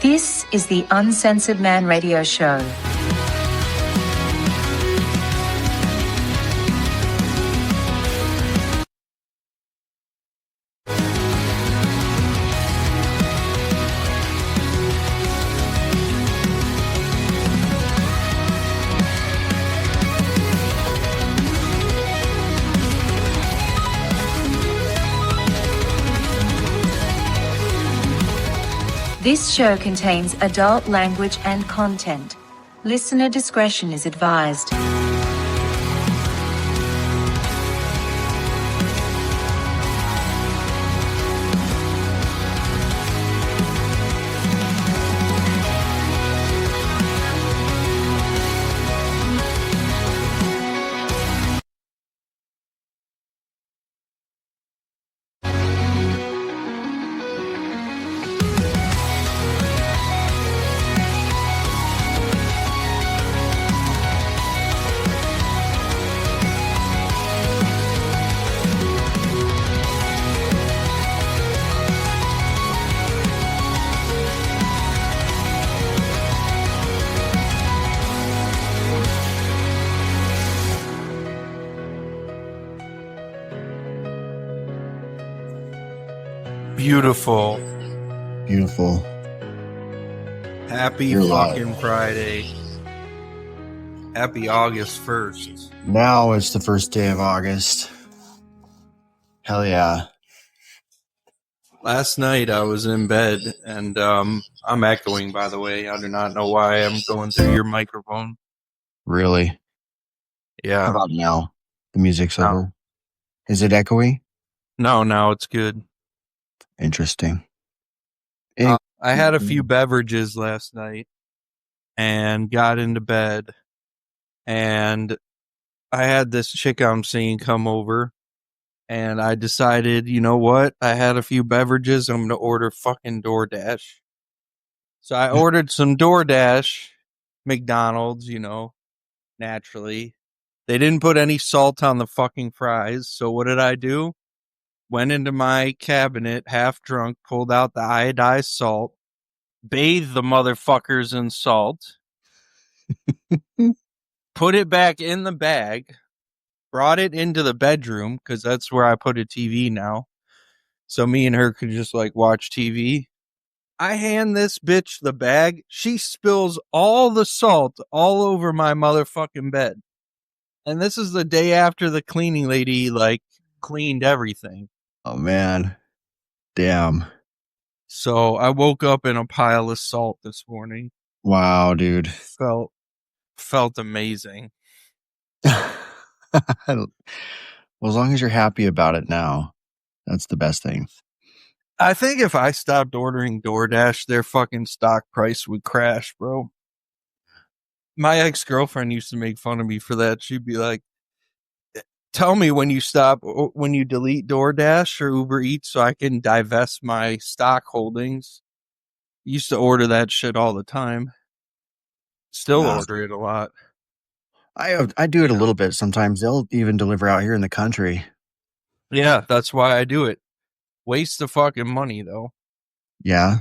This is the Uncensored Man Radio Show. This show contains adult language and content. Listener discretion is advised. Beautiful. Beautiful. Happy You're fucking live. Friday. Happy August 1st. Now it's the first day of August. Hell yeah. Last night I was in bed and I'm echoing, by the way. I do not know why I'm going through your microphone. Really? How Yeah. about now? The music's No. over. Is it echoey? No, now it's good. Interesting. I had a few beverages last night and got into bed, and I had this chick I'm seeing come over, and I decided, you know what? I had a few beverages. I'm going to order fucking DoorDash. So I ordered some DoorDash, McDonald's, naturally. They didn't put any salt on the fucking fries. So what did I do? Went into my cabinet, half drunk, pulled out the iodized salt, bathed the motherfuckers in salt, put it back in the bag, brought it into the bedroom, because that's where I put a TV now. So me and her could just watch TV. I hand this bitch the bag. She spills all the salt all over my motherfucking bed. And this is the day after the cleaning lady cleaned everything. Oh man. Damn. So I woke up in a pile of salt this morning. Wow, dude. Felt amazing. Well, as long as you're happy about it now, that's the best thing. I think if I stopped ordering DoorDash, their fucking stock price would crash, bro. My ex-girlfriend used to make fun of me for that. She'd be like, tell me when you delete DoorDash or Uber Eats so I can divest my stock holdings. Used to order that shit all the time. Still order it a lot. I do it a little bit sometimes. They'll even deliver out here in the country. Yeah, that's why I do it. Waste the fucking money, though. Yeah.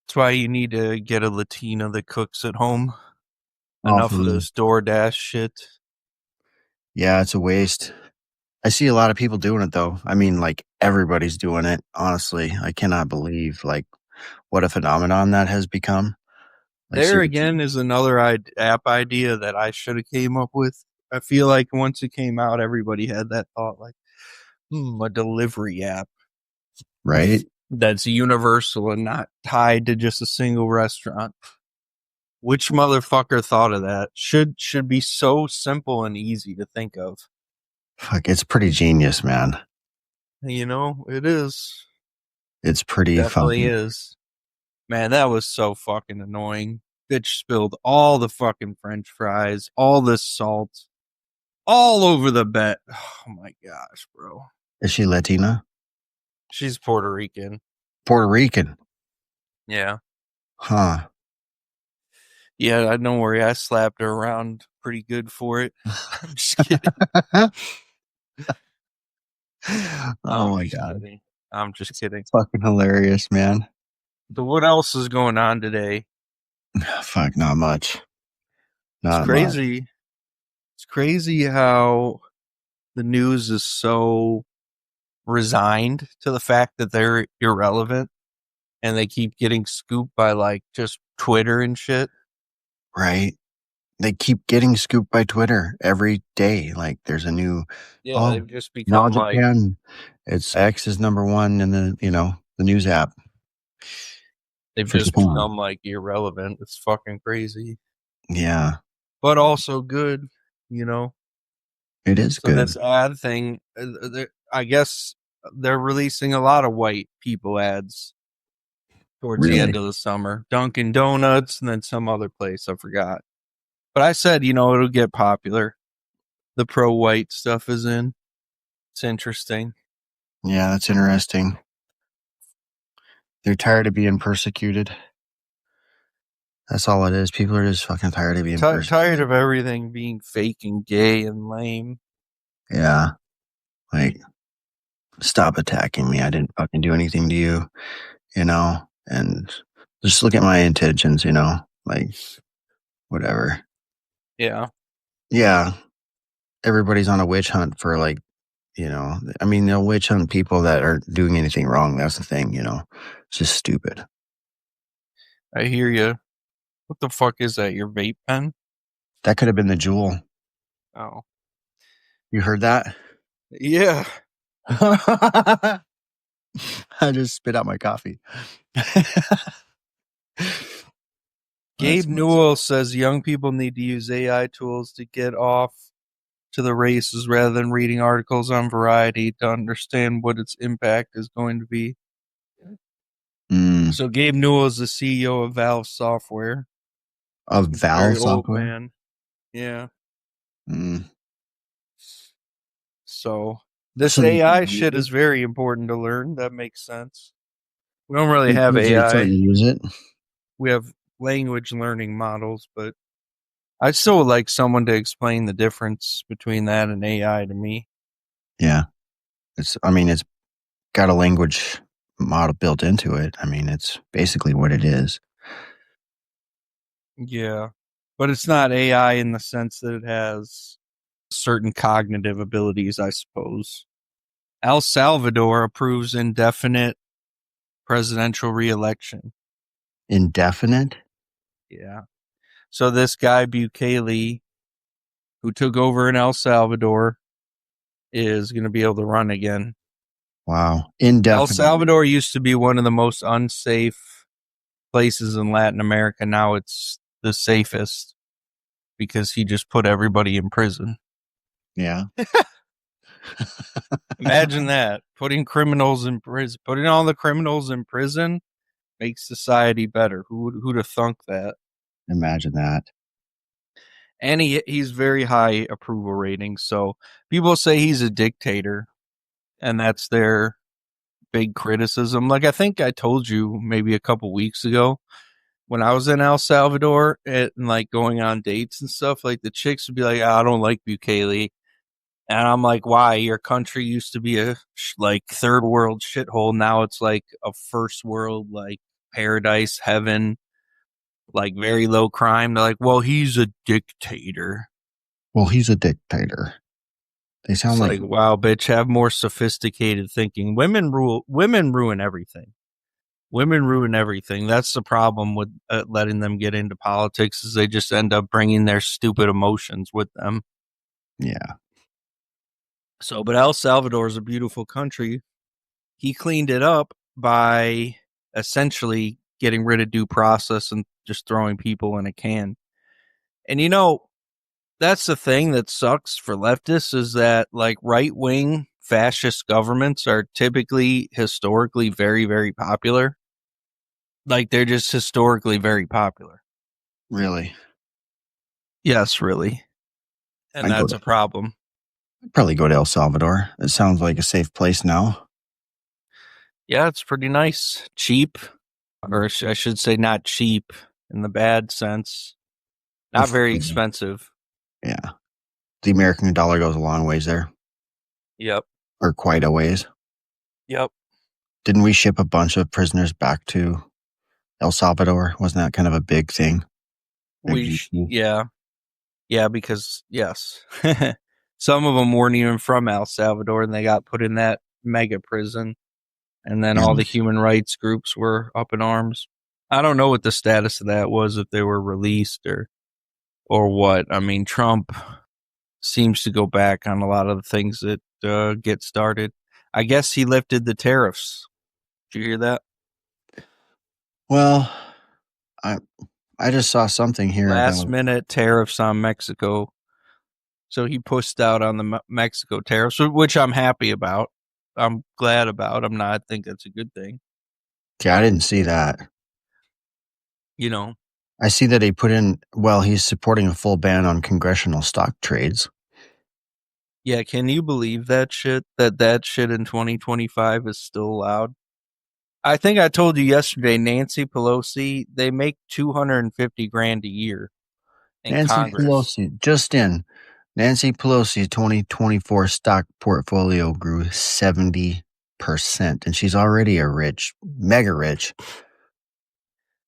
That's why you need to get a Latina that cooks at home. Enough of this DoorDash shit. Yeah, it's a waste. I see a lot of people doing it, though. I mean, everybody's doing it. Honestly, I cannot believe what a phenomenon that has become. There again is another app idea that I should have came up with. I feel like once it came out, everybody had that thought, a delivery app. Right? That's universal and not tied to just a single restaurant. Which motherfucker thought of that? Should be so simple and easy to think of. Fuck, it's pretty genius, man. It is. It's pretty Definitely funky. is. Man, that was so fucking annoying. Bitch spilled all the fucking French fries, all this salt, all over the bed. Oh my gosh, bro. Is she Latina? She's Puerto Rican. Puerto Rican? Yeah. Huh. Yeah, don't worry. I slapped her around pretty good for it. I'm just kidding. Oh my God. I'm just kidding. Fucking hilarious, man. So what else is going on today? Fuck, not much. It's Not much. crazy. It's crazy how the news is so resigned to the fact that they're irrelevant and they keep getting scooped by like just Twitter and shit. Right? They keep getting scooped by Twitter every day. Like there's a new. Yeah, they've just become now like Japan, it's X is number one in the the news app. they've for just Japan. become like irrelevant. It's fucking crazy, Yeah, but also good, you know. it is So good. this ad thing, I guess they're releasing a lot of white people ads towards the end of the summer. Dunkin' Donuts and then some other place, I forgot. But I said, it'll get popular. The pro-white stuff is in. It's interesting. Yeah, that's interesting. They're tired of being persecuted. That's all it is. People are just fucking tired of being persecuted. Tired of everything being fake and gay and lame. Yeah. Like, stop attacking me. I didn't fucking do anything to you, and just look at my intentions, like, whatever. Yeah. Yeah. Everybody's on a witch hunt for, like, they'll witch hunt people that aren't doing anything wrong. That's the thing, It's just stupid. I hear you. What the fuck is that? Your vape pen? That could have been the jewel. Oh. You heard that? Yeah. I just spit out my coffee. Gabe Newell says young people need to use AI tools to get off to the races rather than reading articles on Variety to understand what its impact is going to be. So Gabe Newell is the CEO of Valve Software. Of Valve Software? Man. Yeah. So this AI shit is very important to learn. That makes sense. We don't really have AI. Use it. We have language learning models, but I still would like someone to explain the difference between that and AI to me. Yeah. It's got a language model built into it. It's basically what it is. Yeah. But it's not AI in the sense that it has certain cognitive abilities, I suppose. El Salvador approves indefinite presidential re-election. Indefinite? Yeah. So this guy, Bukele, who took over in El Salvador, is going to be able to run again. Wow. Indefinite. El Salvador used to be one of the most unsafe places in Latin America. Now it's the safest because he just put everybody in prison. Yeah. Imagine that. Putting criminals in prison. Putting all the criminals in prison makes society better. Who'd have thunk that? Imagine that. And he's very high approval rating. So people say he's a dictator, and that's their big criticism. Like I think I told you maybe a couple weeks ago when I was in El Salvador and like going on dates and stuff, like the chicks would be like, I don't like Bukele. And I'm like, why? Your country used to be a like third world shithole. Now it's like a first world, like paradise, heaven, like very low crime. They're like, well, he's a dictator. Well, he's a dictator. They sound like, wow, bitch, have more sophisticated thinking. Women ruin everything. Women ruin everything. That's the problem with letting them get into politics is they just end up bringing their stupid emotions with them. Yeah. So, but El Salvador is a beautiful country. He cleaned it up by essentially getting rid of due process and just throwing people in a can. And that's the thing that sucks for leftists is that like right-wing fascist governments are typically historically very, very popular. Like they're just historically very popular. Really? Yes, really. And that's a problem. I'd probably go to El Salvador. It sounds like a safe place now. Yeah, it's pretty nice. Cheap. Or I should say not cheap in the bad sense. Not very expensive. Yeah. The American dollar goes a long ways there. Yep. Or quite a ways. Yep. Didn't we ship a bunch of prisoners back to El Salvador? Wasn't that kind of a big thing? Yeah, because yes, some of them weren't even from El Salvador, and they got put in that mega prison, and then all the human rights groups were up in arms. I don't know what the status of that was, if they were released or what. I mean, Trump seems to go back on a lot of the things that get started. I guess he lifted the tariffs. Did you hear that? Well, I just saw something here. Last minute tariffs on Mexico. So he pushed out on the Mexico tariffs, which I'm happy about. I'm glad about. I think that's a good thing. Okay, I didn't see that. You know, I see that he put in, he's supporting a full ban on congressional stock trades. Yeah, can you believe that shit? That shit in 2025 is still allowed? I think I told you yesterday, Nancy Pelosi, they make $250,000 a year in Nancy Congress. Pelosi, Nancy Pelosi's 2024 stock portfolio grew 70%, and she's already mega rich.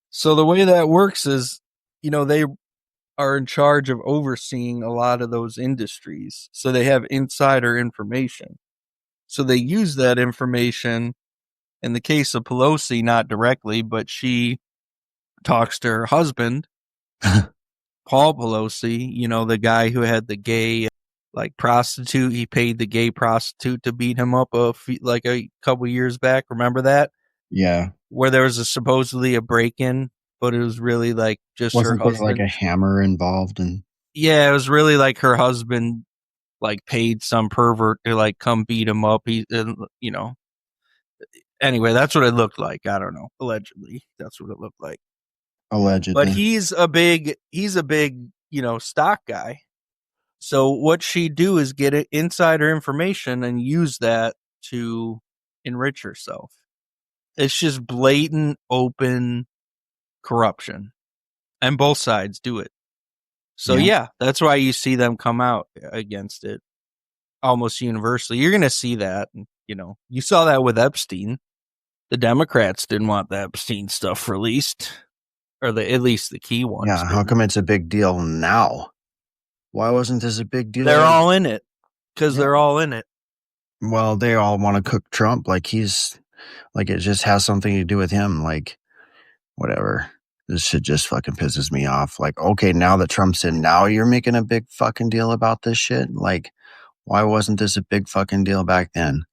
So the way that works is, they are in charge of overseeing a lot of those industries. So they have insider information. So they use that information. In the case of Pelosi, not directly, but she talks to her husband, Paul Pelosi, the guy who had the gay prostitute. He paid the gay prostitute to beat him up a couple years back. Remember that? Yeah. Where there was supposedly a break-in, but it was really just Wasn't her husband. There a hammer involved? Yeah, it was really her husband paid some pervert to come beat him up. Anyway, that's what it looked like. I don't know. Allegedly, that's what it looked like. Allegedly. But he's a big, stock guy. So what she'd do is get insider information and use that to enrich herself. It's just blatant, open corruption. And both sides do it. So yeah, that's why you see them come out against it almost universally. You're going to see that. You saw that with Epstein. The Democrats didn't want the Epstein stuff released, or at least the key ones. Yeah, how come it's a big deal now? Why wasn't this a big deal? They're all in it because they're all in it. Well, they all want to cook Trump it just has something to do with him. Whatever. This shit just fucking pisses me off. Okay, now that Trump's in, now you're making a big fucking deal about this shit? Why wasn't this a big fucking deal back then?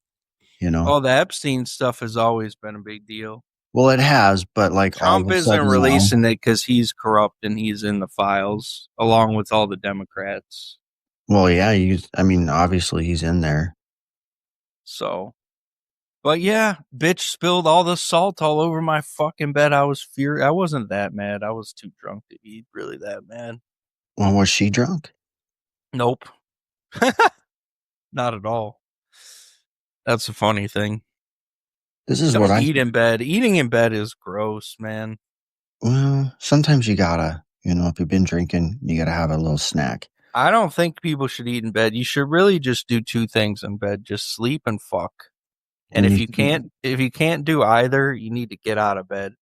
Oh, the Epstein stuff has always been a big deal. Well, it has, but Trump isn't releasing it because he's corrupt and he's in the files along with all the Democrats. Well, yeah, obviously he's in there. So, but yeah, bitch spilled all the salt all over my fucking bed. I was furious. I wasn't that mad. I was too drunk to be really that mad. Well, was she drunk? Nope. Not at all. That's a funny thing. This is Don't eat in bed. Eating in bed is gross, man. Well, sometimes you gotta, if you've been drinking, you gotta have a little snack. I don't think people should eat in bed. You should really just do two things in bed: just sleep and fuck. And if you can't do either, you need to get out of bed.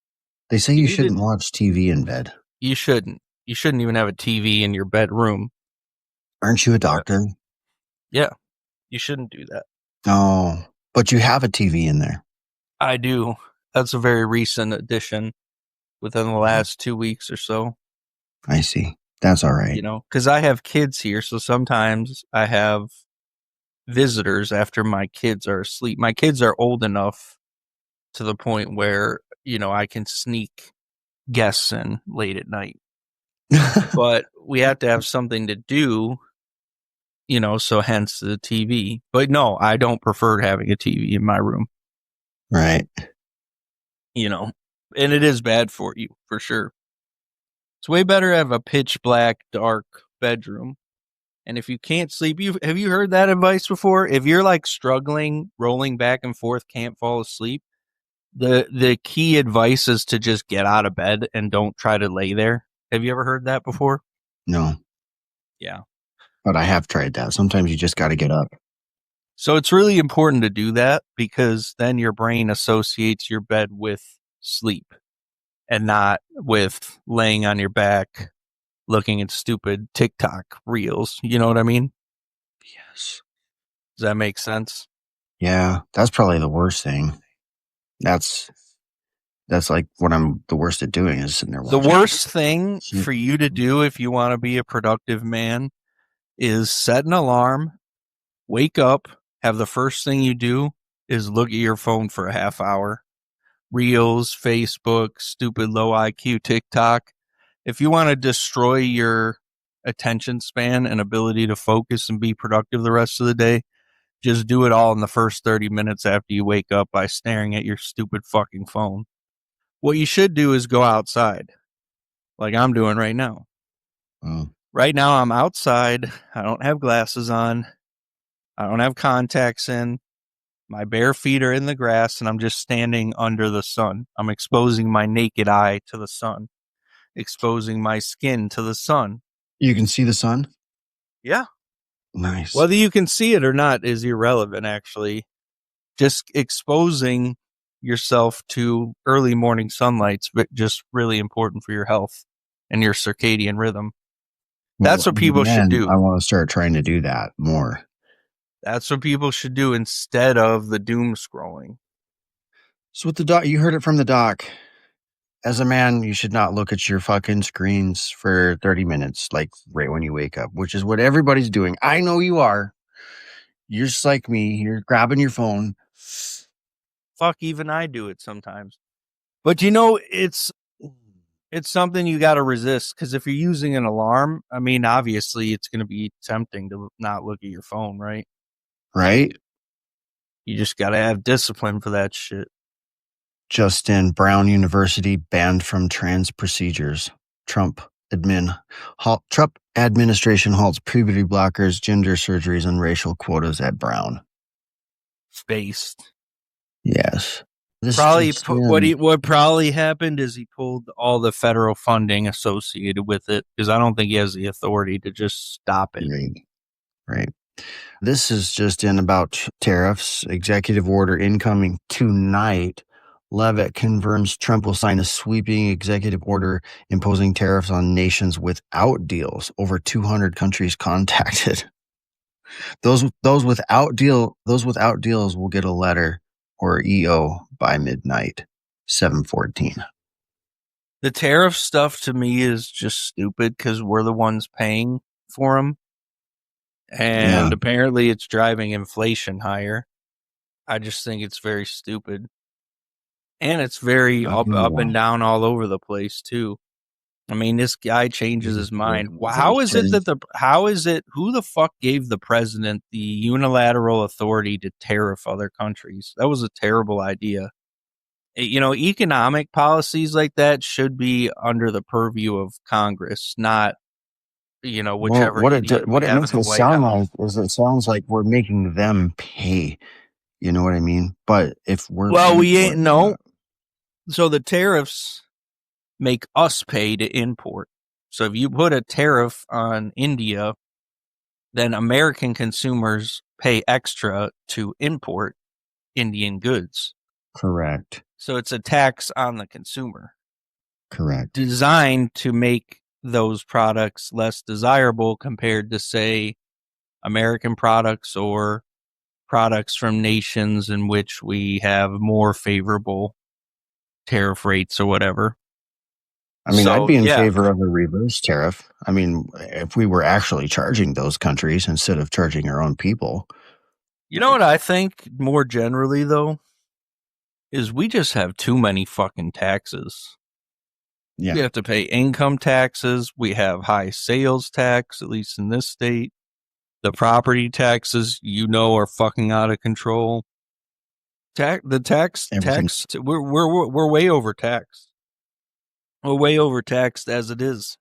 They say you shouldn't watch TV in bed. You shouldn't. You shouldn't even have a TV in your bedroom. Aren't you a doctor? Yeah. You shouldn't do that. Oh, but you have a TV in there. I do. That's a very recent addition within the last 2 weeks or so. I see. That's all right. Because I have kids here, so sometimes I have visitors after my kids are asleep. My kids are old enough to the point where, I can sneak guests in late at night. But we have to have something to do, so hence the TV. But no, I don't prefer having a TV in my room. Right. And it is bad for you, for sure. It's way better to have a pitch black, dark bedroom. And if you can't sleep, have you heard that advice before? If you're struggling, rolling back and forth, can't fall asleep, the key advice is to just get out of bed and don't try to lay there. Have you ever heard that before? No. Yeah. But I have tried that. Sometimes you just got to get up. So it's really important to do that because then your brain associates your bed with sleep. and not with laying on your back looking at stupid TikTok reels. You know what I mean? Yes. Does that make sense? Yeah, that's probably the worst thing. That's like what I'm the worst at doing is sitting there The watching. worst thing for you to do if you want to be a productive man is set an alarm, wake up, have the first thing you do is look at your phone for a half hour. Reels, Facebook, stupid low IQ TikTok. If you want to destroy your attention span and ability to focus and be productive the rest of the day, just do it all in the first 30 minutes after you wake up by staring at your stupid fucking phone. What you should do is go outside, like I'm doing right now. Right now, I'm outside. I don't have glasses on. I don't have contacts in. My bare feet are in the grass, and I'm just standing under the sun. I'm exposing my naked eye to the sun, exposing my skin to the sun. You can see the sun? Yeah. Nice. Whether you can see it or not is irrelevant, actually. Just exposing yourself to early morning sunlight's just really important for your health and your circadian rhythm. That's what people should do. I want to start trying to do that more. That's what people should do instead of the doom scrolling. So with the doc, you heard it from the doc. As a man, you should not look at your fucking screens for 30 minutes, like right when you wake up, which is what everybody's doing. I know you are. You're just like me. You're grabbing your phone. Fuck, even I do it sometimes. But you know, it's something you got to resist, because if you're using an alarm, I mean, obviously it's going to be tempting to not look at your phone, right? Right? You just got to have discipline for that shit. Justin, Brown University banned from trans procedures. Trump administration halts puberty blockers, gender surgeries, and racial quotas at Brown. Based. Yes. What probably happened is he pulled all the federal funding associated with it, because I don't think he has the authority to just stop it. Right. This is just in about tariffs. Executive order incoming tonight. Levitt confirms Trump will sign a sweeping executive order imposing tariffs on nations without deals. Over 200 countries contacted. Those without deals will get a letter or EO by midnight, 7/14. The tariff stuff to me is just stupid, because we're the ones paying for them. And apparently it's driving inflation higher. I just think it's very stupid. And it's very up and down all over the place, too. I mean, this guy changes his mind. Who the fuck gave the president the unilateral authority to tariff other countries? That was a terrible idea. You know, economic policies like that should be under the purview of Congress, not, you know, whichever. What it makes it sound like is it sounds like we're making them pay. You know what I mean? But if we're so the tariffs make us pay to import. So if you put a tariff on India, then American consumers pay extra to import Indian goods. Correct. So it's a tax on the consumer. Correct. Designed to make those products less desirable compared to, say, American products or products from nations in which we have more favorable tariff rates or whatever. I mean, I'd be in favor of a reverse tariff. I mean, if we were actually charging those countries instead of charging our own people. You know what I think more generally, though, is we just have too many fucking taxes. Yeah. We have to pay income taxes. We have high sales tax, at least in this state. The property taxes, are fucking out of control. We're way overtaxed. We're way overtaxed as it is.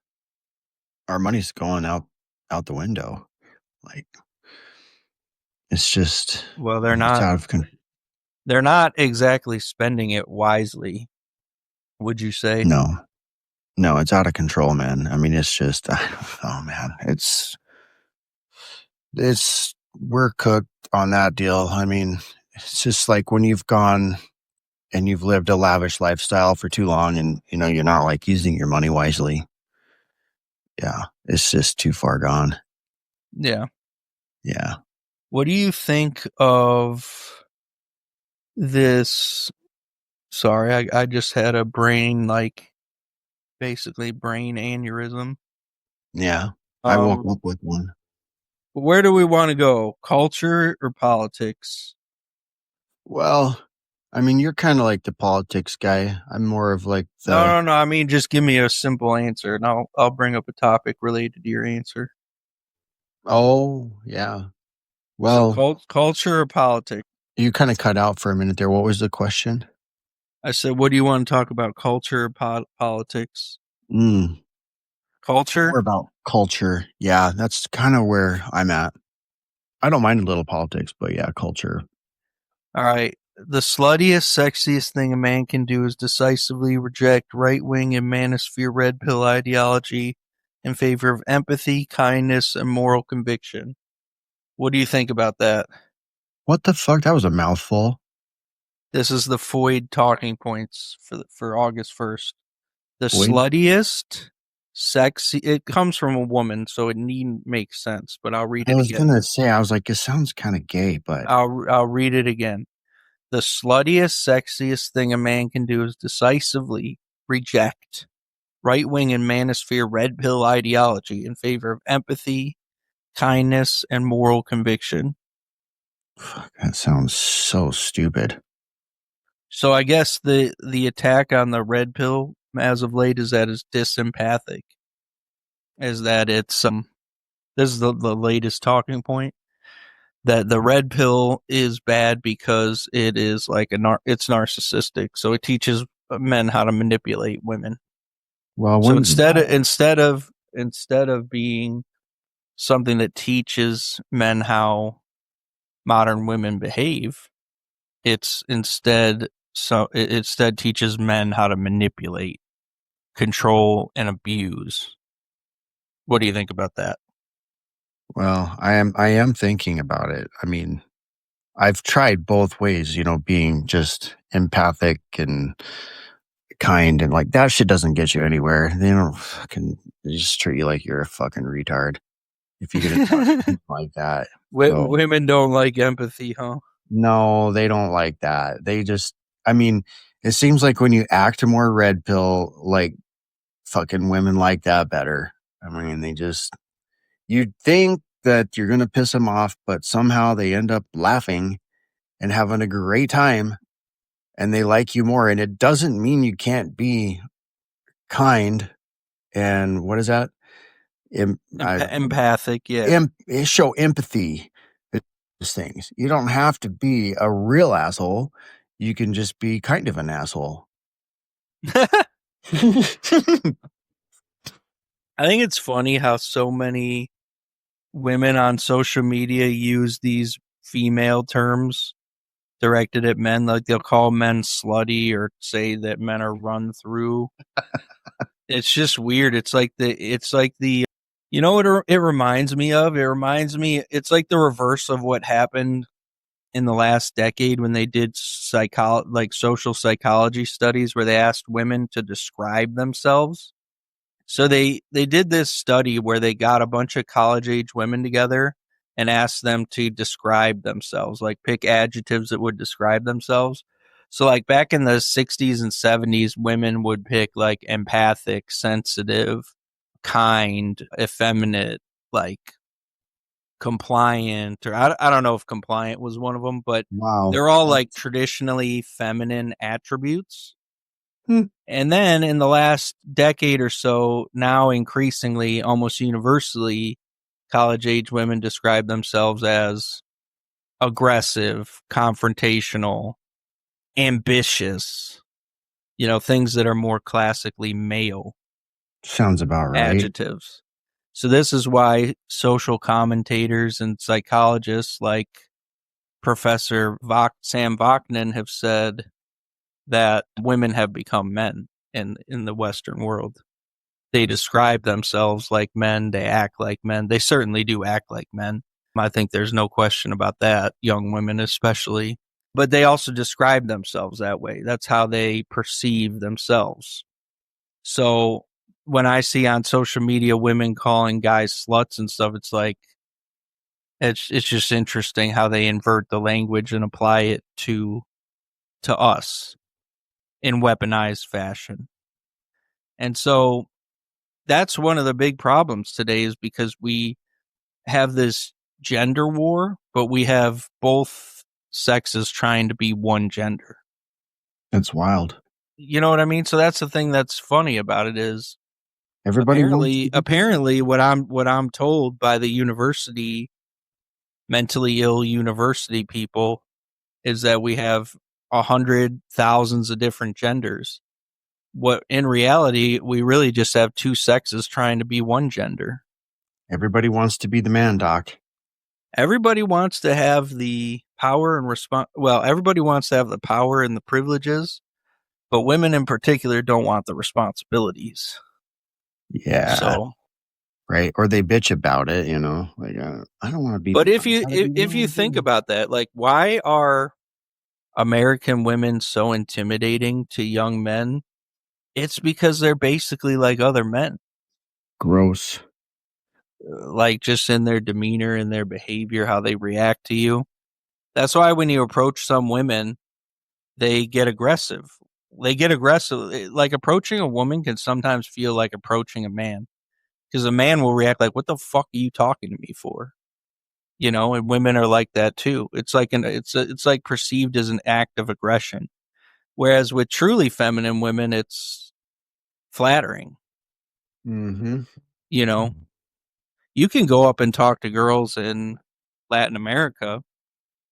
Our money's going out the window. Like, it's just. Well, they're not. They're not exactly spending it wisely, would you say? No, it's out of control, man. I mean, it's just, oh man, we're cooked on that deal. I mean, it's just like when you've gone and you've lived a lavish lifestyle for too long, and you're not like using your money wisely. Yeah, it's just too far gone. Yeah. Yeah. What do you think of this? Sorry, I just had a basically brain aneurysm. Yeah. I woke up with one. Where do we want to go? Culture or politics? Well, I mean, you're kind of like the politics guy. I'm more of like the... No. I mean, just give me a simple answer, and I'll bring up a topic related to your answer. Oh, yeah. Well, so culture or politics? You kind of cut out for a minute there. What was the question? I said, what do you want to talk about, culture or politics? Culture? More about culture. Yeah, that's kind of where I'm at. I don't mind a little politics, but yeah, culture. All right. The sluttiest, sexiest thing a man can do is decisively reject right-wing and manosphere red pill ideology in favor of empathy, kindness, and moral conviction. What do you think about that? What the fuck? That was a mouthful. This is the Foyd talking points for August 1st. The Foyd? sluttiest, sexy... It comes from a woman, so it needn't make sense, but I'll read it again. I was going to say, I was like, it sounds kind of gay, but... I'll read it again. The sluttiest, sexiest thing a man can do is decisively reject right-wing and manosphere red pill ideology in favor of empathy, kindness, and moral conviction. Fuck, that sounds so stupid. So I guess the attack on the red pill as of late is that it's disempathic. Is that it's this is the latest talking point, that the red pill is bad because it is like it's narcissistic. So it teaches men how to manipulate women. Well, so instead of being something that teaches men how modern women behave, it instead teaches men how to manipulate, control, and abuse. What do you think about that? Well, I am thinking about it. I mean, I've tried both ways, being just empathic and kind, and like that shit doesn't get you anywhere. They just treat you like you're a fucking retard if you're gonna talk to people like that. Women don't like empathy, huh? No, they don't like that. They just, I mean, it seems like when you act more red pill, like fucking women like that better. I mean, you'd think that you're going to piss them off, but somehow they end up laughing and having a great time and they like you more. And it doesn't mean you can't be kind. And what is that? Empathic, yeah. Show empathy. These things. You don't have to be a real asshole. You can just be kind of an asshole. I think it's funny how so many women on social media use these female terms directed at men. Like they'll call men slutty or say that men are run through. It's just weird. It's like the you know what it reminds me of? It's like the reverse of what happened in the last decade when they did social psychology studies where they asked women to describe themselves. So they did this study where they got a bunch of college-age women together and asked them to describe themselves, like pick adjectives that would describe themselves. So like back in the 60s and 70s, women would pick like empathic, sensitive, kind, effeminate, like compliant, or I don't know if compliant was one of them, but wow, they're all like traditionally feminine attributes. And then in the last decade or so, now increasingly, almost universally, college-age women describe themselves as aggressive, confrontational, ambitious, things that are more classically male. Sounds about right. Adjectives. So this is why social commentators and psychologists like Professor Sam Vaknin have said that women have become men in the Western world. They describe themselves like men. They act like men. They certainly do act like men. I think there's no question about that. Young women especially. but they also describe themselves that way. That's how they perceive themselves. So when I see on social media women calling guys sluts and stuff, it's like, it's just interesting how they invert the language and apply it to us in weaponized fashion. And so that's one of the big problems today, is because we have this gender war, but we have both sexes trying to be one gender. It's wild. You know what I mean? So that's the thing that's funny about it, is Everybody apparently what I'm told by the university, mentally ill university people, is that we have 100,000s of different genders. What in reality, we really just have two sexes trying to be one gender. Everybody wants to be the man, Doc. Everybody wants to have the power and everybody wants to have the power and the privileges, but women in particular don't want the responsibilities. Yeah. So, right. Or they bitch about it, you know, like, I don't want to be. But if you think about that, like, why are American women so intimidating to young men? It's because they're basically like other men. Gross. Like, just in their demeanor and their behavior, how they react to you. That's why when you approach some women, they get aggressive. Like, approaching a woman can sometimes feel like approaching a man, because a man will react like, what the fuck are you talking to me for? You know, and women are like that too. It's like it's like perceived as an act of aggression. Whereas with truly feminine women, it's flattering. Mm-hmm. You know, you can go up and talk to girls in Latin America,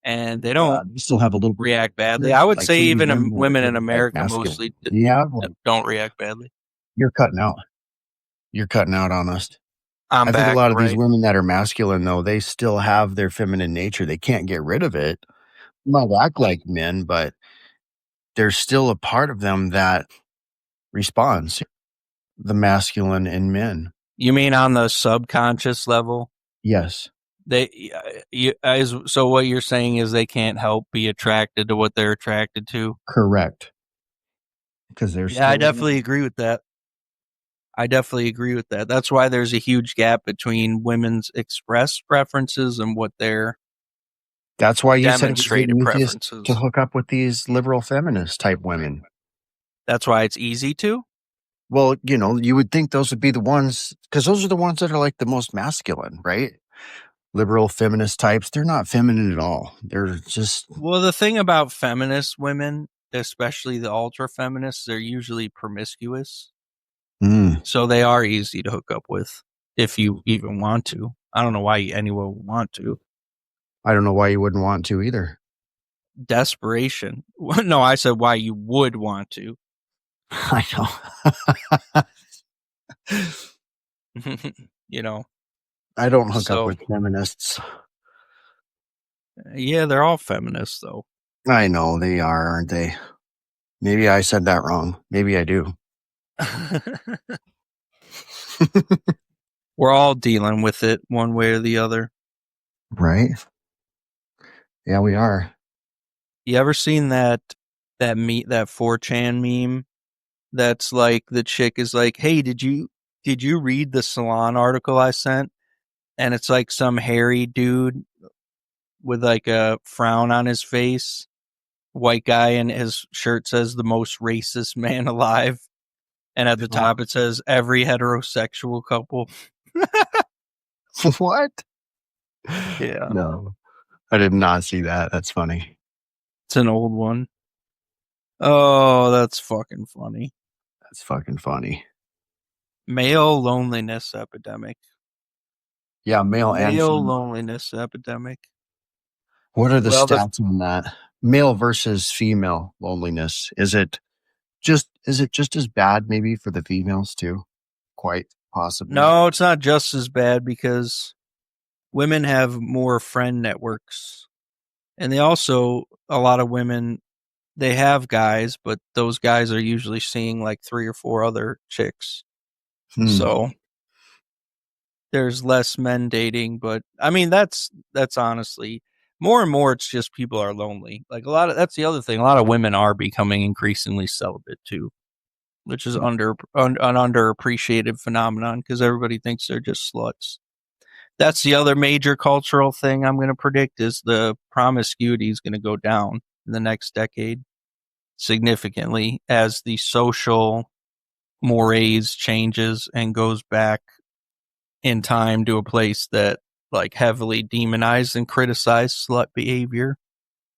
and they don't still have a little react badly. I would like say some of even them women in like America masculine. mostly Yeah, don't react badly. You're cutting out. You're cutting out on us. I think a lot of these women that are masculine, though, they still have their feminine nature. They can't get rid of it. They might act like men, but there's still a part of them that responds. The masculine in men. You mean on the subconscious level? Yes. So what you're saying is they can't help be attracted to what they're attracted to? Correct. Because there's I definitely agree with that. That's why there's a huge gap between women's expressed preferences and what their That's why you demonstrated said preferences to hook up with these liberal feminist type women. That's why it's easy to? Well, you know, you would think those would be the ones, because those are the ones that are like the most masculine, right? Liberal feminist types, they're not feminine at all. They're just... Well, the thing about feminist women, especially the ultra feminists, they're usually promiscuous. So they are easy to hook up with if you even want to. I don't know why anyone would want to. I don't know why you wouldn't want to either. Desperation. No, I said why you would want to. I know. You know. I don't hook up with feminists. Yeah, they're all feminists, though. I know they are, aren't they? Maybe I said that wrong. Maybe I do. We're all dealing with it one way or the other. Right? Yeah, we are. You ever seen that 4chan meme? That's like, the chick is like, hey, did you read the Salon article I sent? And it's like some hairy dude with like a frown on his face, white guy, and his shirt says the most racist man alive. And at the top it says every heterosexual couple. What? Yeah. No, I did not see that. That's funny. It's an old one. Oh, that's fucking funny. That's fucking funny. Male loneliness epidemic. Yeah, male loneliness epidemic. What are the stats on that? Male versus female loneliness. Is it just as bad maybe for the females too? Quite possibly. No, it's not just as bad, because women have more friend networks. And they also, a lot of women, they have guys, but those guys are usually seeing like 3 or 4 other chicks. So there's less men dating, but I mean, that's honestly, more and more, it's just people are lonely. Like that's the other thing. A lot of women are becoming increasingly celibate too, which is an underappreciated phenomenon because everybody thinks they're just sluts. That's the other major cultural thing I'm going to predict is the promiscuity is going to go down in the next decade significantly as the social mores changes and goes back in time to a place that like heavily demonized and criticized slut behavior.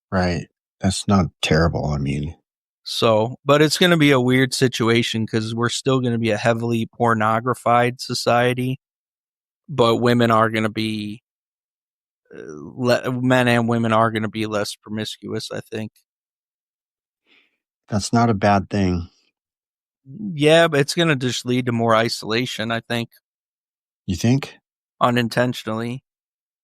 Right. That's not terrible. I mean, so, but it's going to be a weird situation because we're still going to be a heavily pornographied society, but women are going to be, men and women are going to be less promiscuous, I think. That's not a bad thing. Yeah, but it's going to just lead to more isolation, I think. You think? Unintentionally.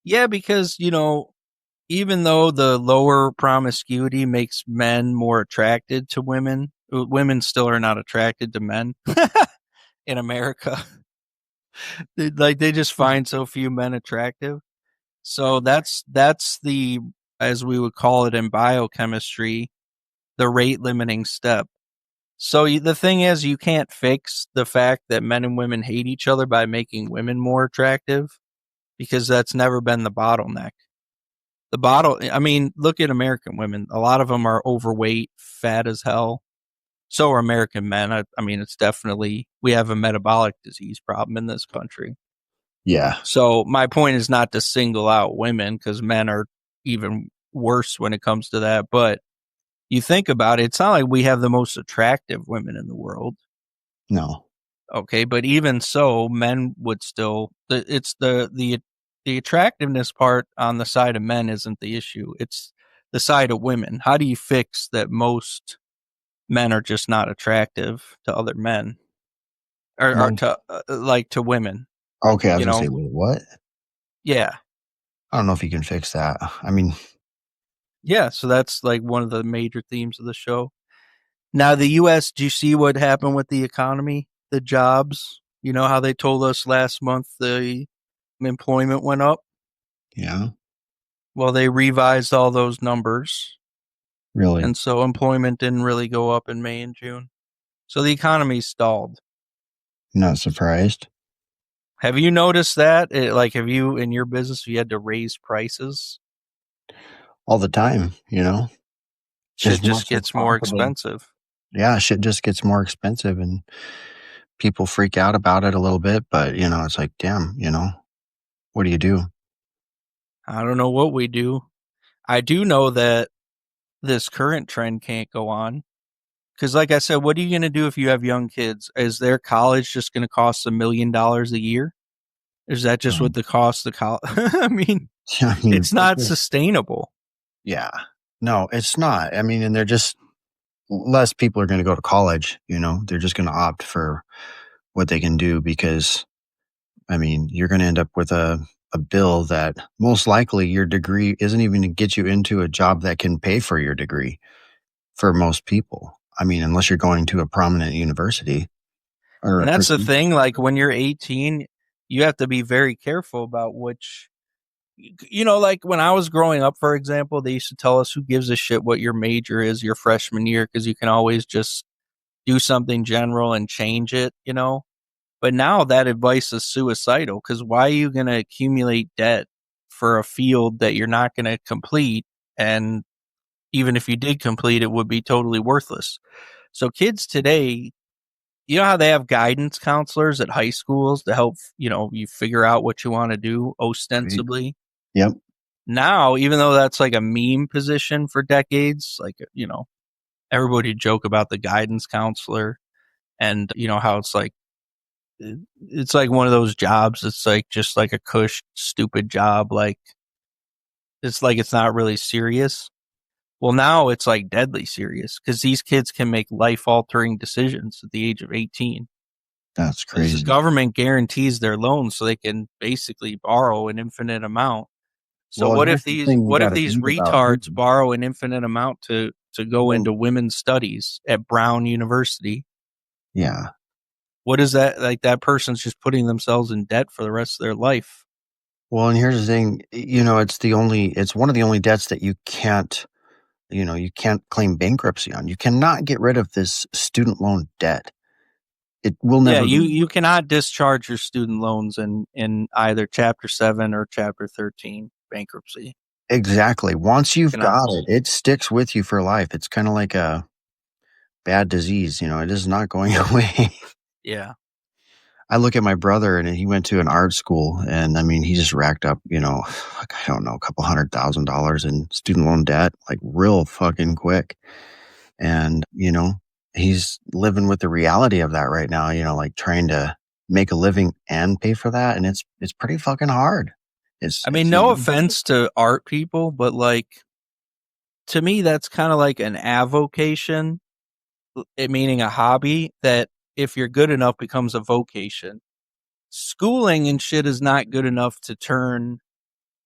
Yeah, because, even though the lower promiscuity makes men more attracted to women, women still are not attracted to men in America. They just find so few men attractive. So that's the, as we would call it in biochemistry, the rate limiting step. So the thing is, you can't fix the fact that men and women hate each other by making women more attractive because that's never been the bottleneck. I mean, look at American women. A lot of them are overweight, fat as hell. So are American men. I mean, it's definitely, we have a metabolic disease problem in this country. Yeah. So my point is not to single out women because men are even worse when it comes to that. But you think about it, it's not like we have the most attractive women in the world. No. Okay, but even so, men would still, it's the attractiveness part on the side of men isn't the issue. It's the side of women. How do you fix that most men are just not attractive to other men or to women? Okay, I was going to say, wait, what? Yeah. I don't know if you can fix that. I mean, yeah, so that's like one of the major themes of the show. Now, the U.S., do you see what happened with the economy, the jobs? You know how they told us last month the employment went up? Yeah. Well, they revised all those numbers. Really? And so employment didn't really go up in May and June. So the economy stalled. Not surprised. Have you noticed that? Have you, in your business, you had to raise prices? All the time, Shit just gets more expensive. Yeah, shit just gets more expensive and people freak out about it a little bit, but, it's like, damn, what do you do? I don't know what we do. I do know that this current trend can't go on. Because like I said, what are you going to do if you have young kids? Is their college just going to cost $1 million a year? Is that just what the cost of college? I mean, it's not sustainable. Yeah. No, it's not. I mean, and they're just, less people are going to go to college, they're just going to opt for what they can do because, I mean, you're going to end up with a bill that most likely your degree isn't even to get you into a job that can pay for your degree for most people. I mean, unless you're going to a prominent university. And that's the thing, like when you're 18, you have to be very careful about which, like when I was growing up, for example, they used to tell us who gives a shit what your major is your freshman year because you can always just do something general and change it, But now that advice is suicidal because why are you going to accumulate debt for a field that you're not going to complete? And even if you did complete, it would be totally worthless. So kids today, you know how they have guidance counselors at high schools to help, you figure out what you want to do ostensibly. Yep. Now, even though that's like a meme position for decades, like, everybody joke about the guidance counselor and, how it's like one of those jobs. It's like just like a cush, stupid job. Like it's not really serious. Well, now it's like deadly serious because these kids can make life altering decisions at the age of 18. That's crazy. The government guarantees their loans so they can basically borrow an infinite amount. So what if these retards borrow an infinite amount to go into women's studies at Brown University? Yeah. What is that? Like that person's just putting themselves in debt for the rest of their life. Well, and here's the thing, it's one of the only debts that you can't claim bankruptcy on. You cannot get rid of this student loan debt. It will never be. You cannot discharge your student loans in either Chapter 7 or Chapter 13 bankruptcy. Exactly. Once you've got it sticks with you for life. It's kind of like a bad disease, it is not going away. Yeah. I look at my brother, and he went to an art school, and I mean, he just racked up, I don't know, a couple $100,000 in student loan debt, like real fucking quick. And, he's living with the reality of that right now, like trying to make a living and pay for that. And it's pretty fucking hard. No offense to art people, but like, to me, that's kind of like an avocation, meaning a hobby that if you're good enough becomes a vocation. Schooling and shit is not good enough to turn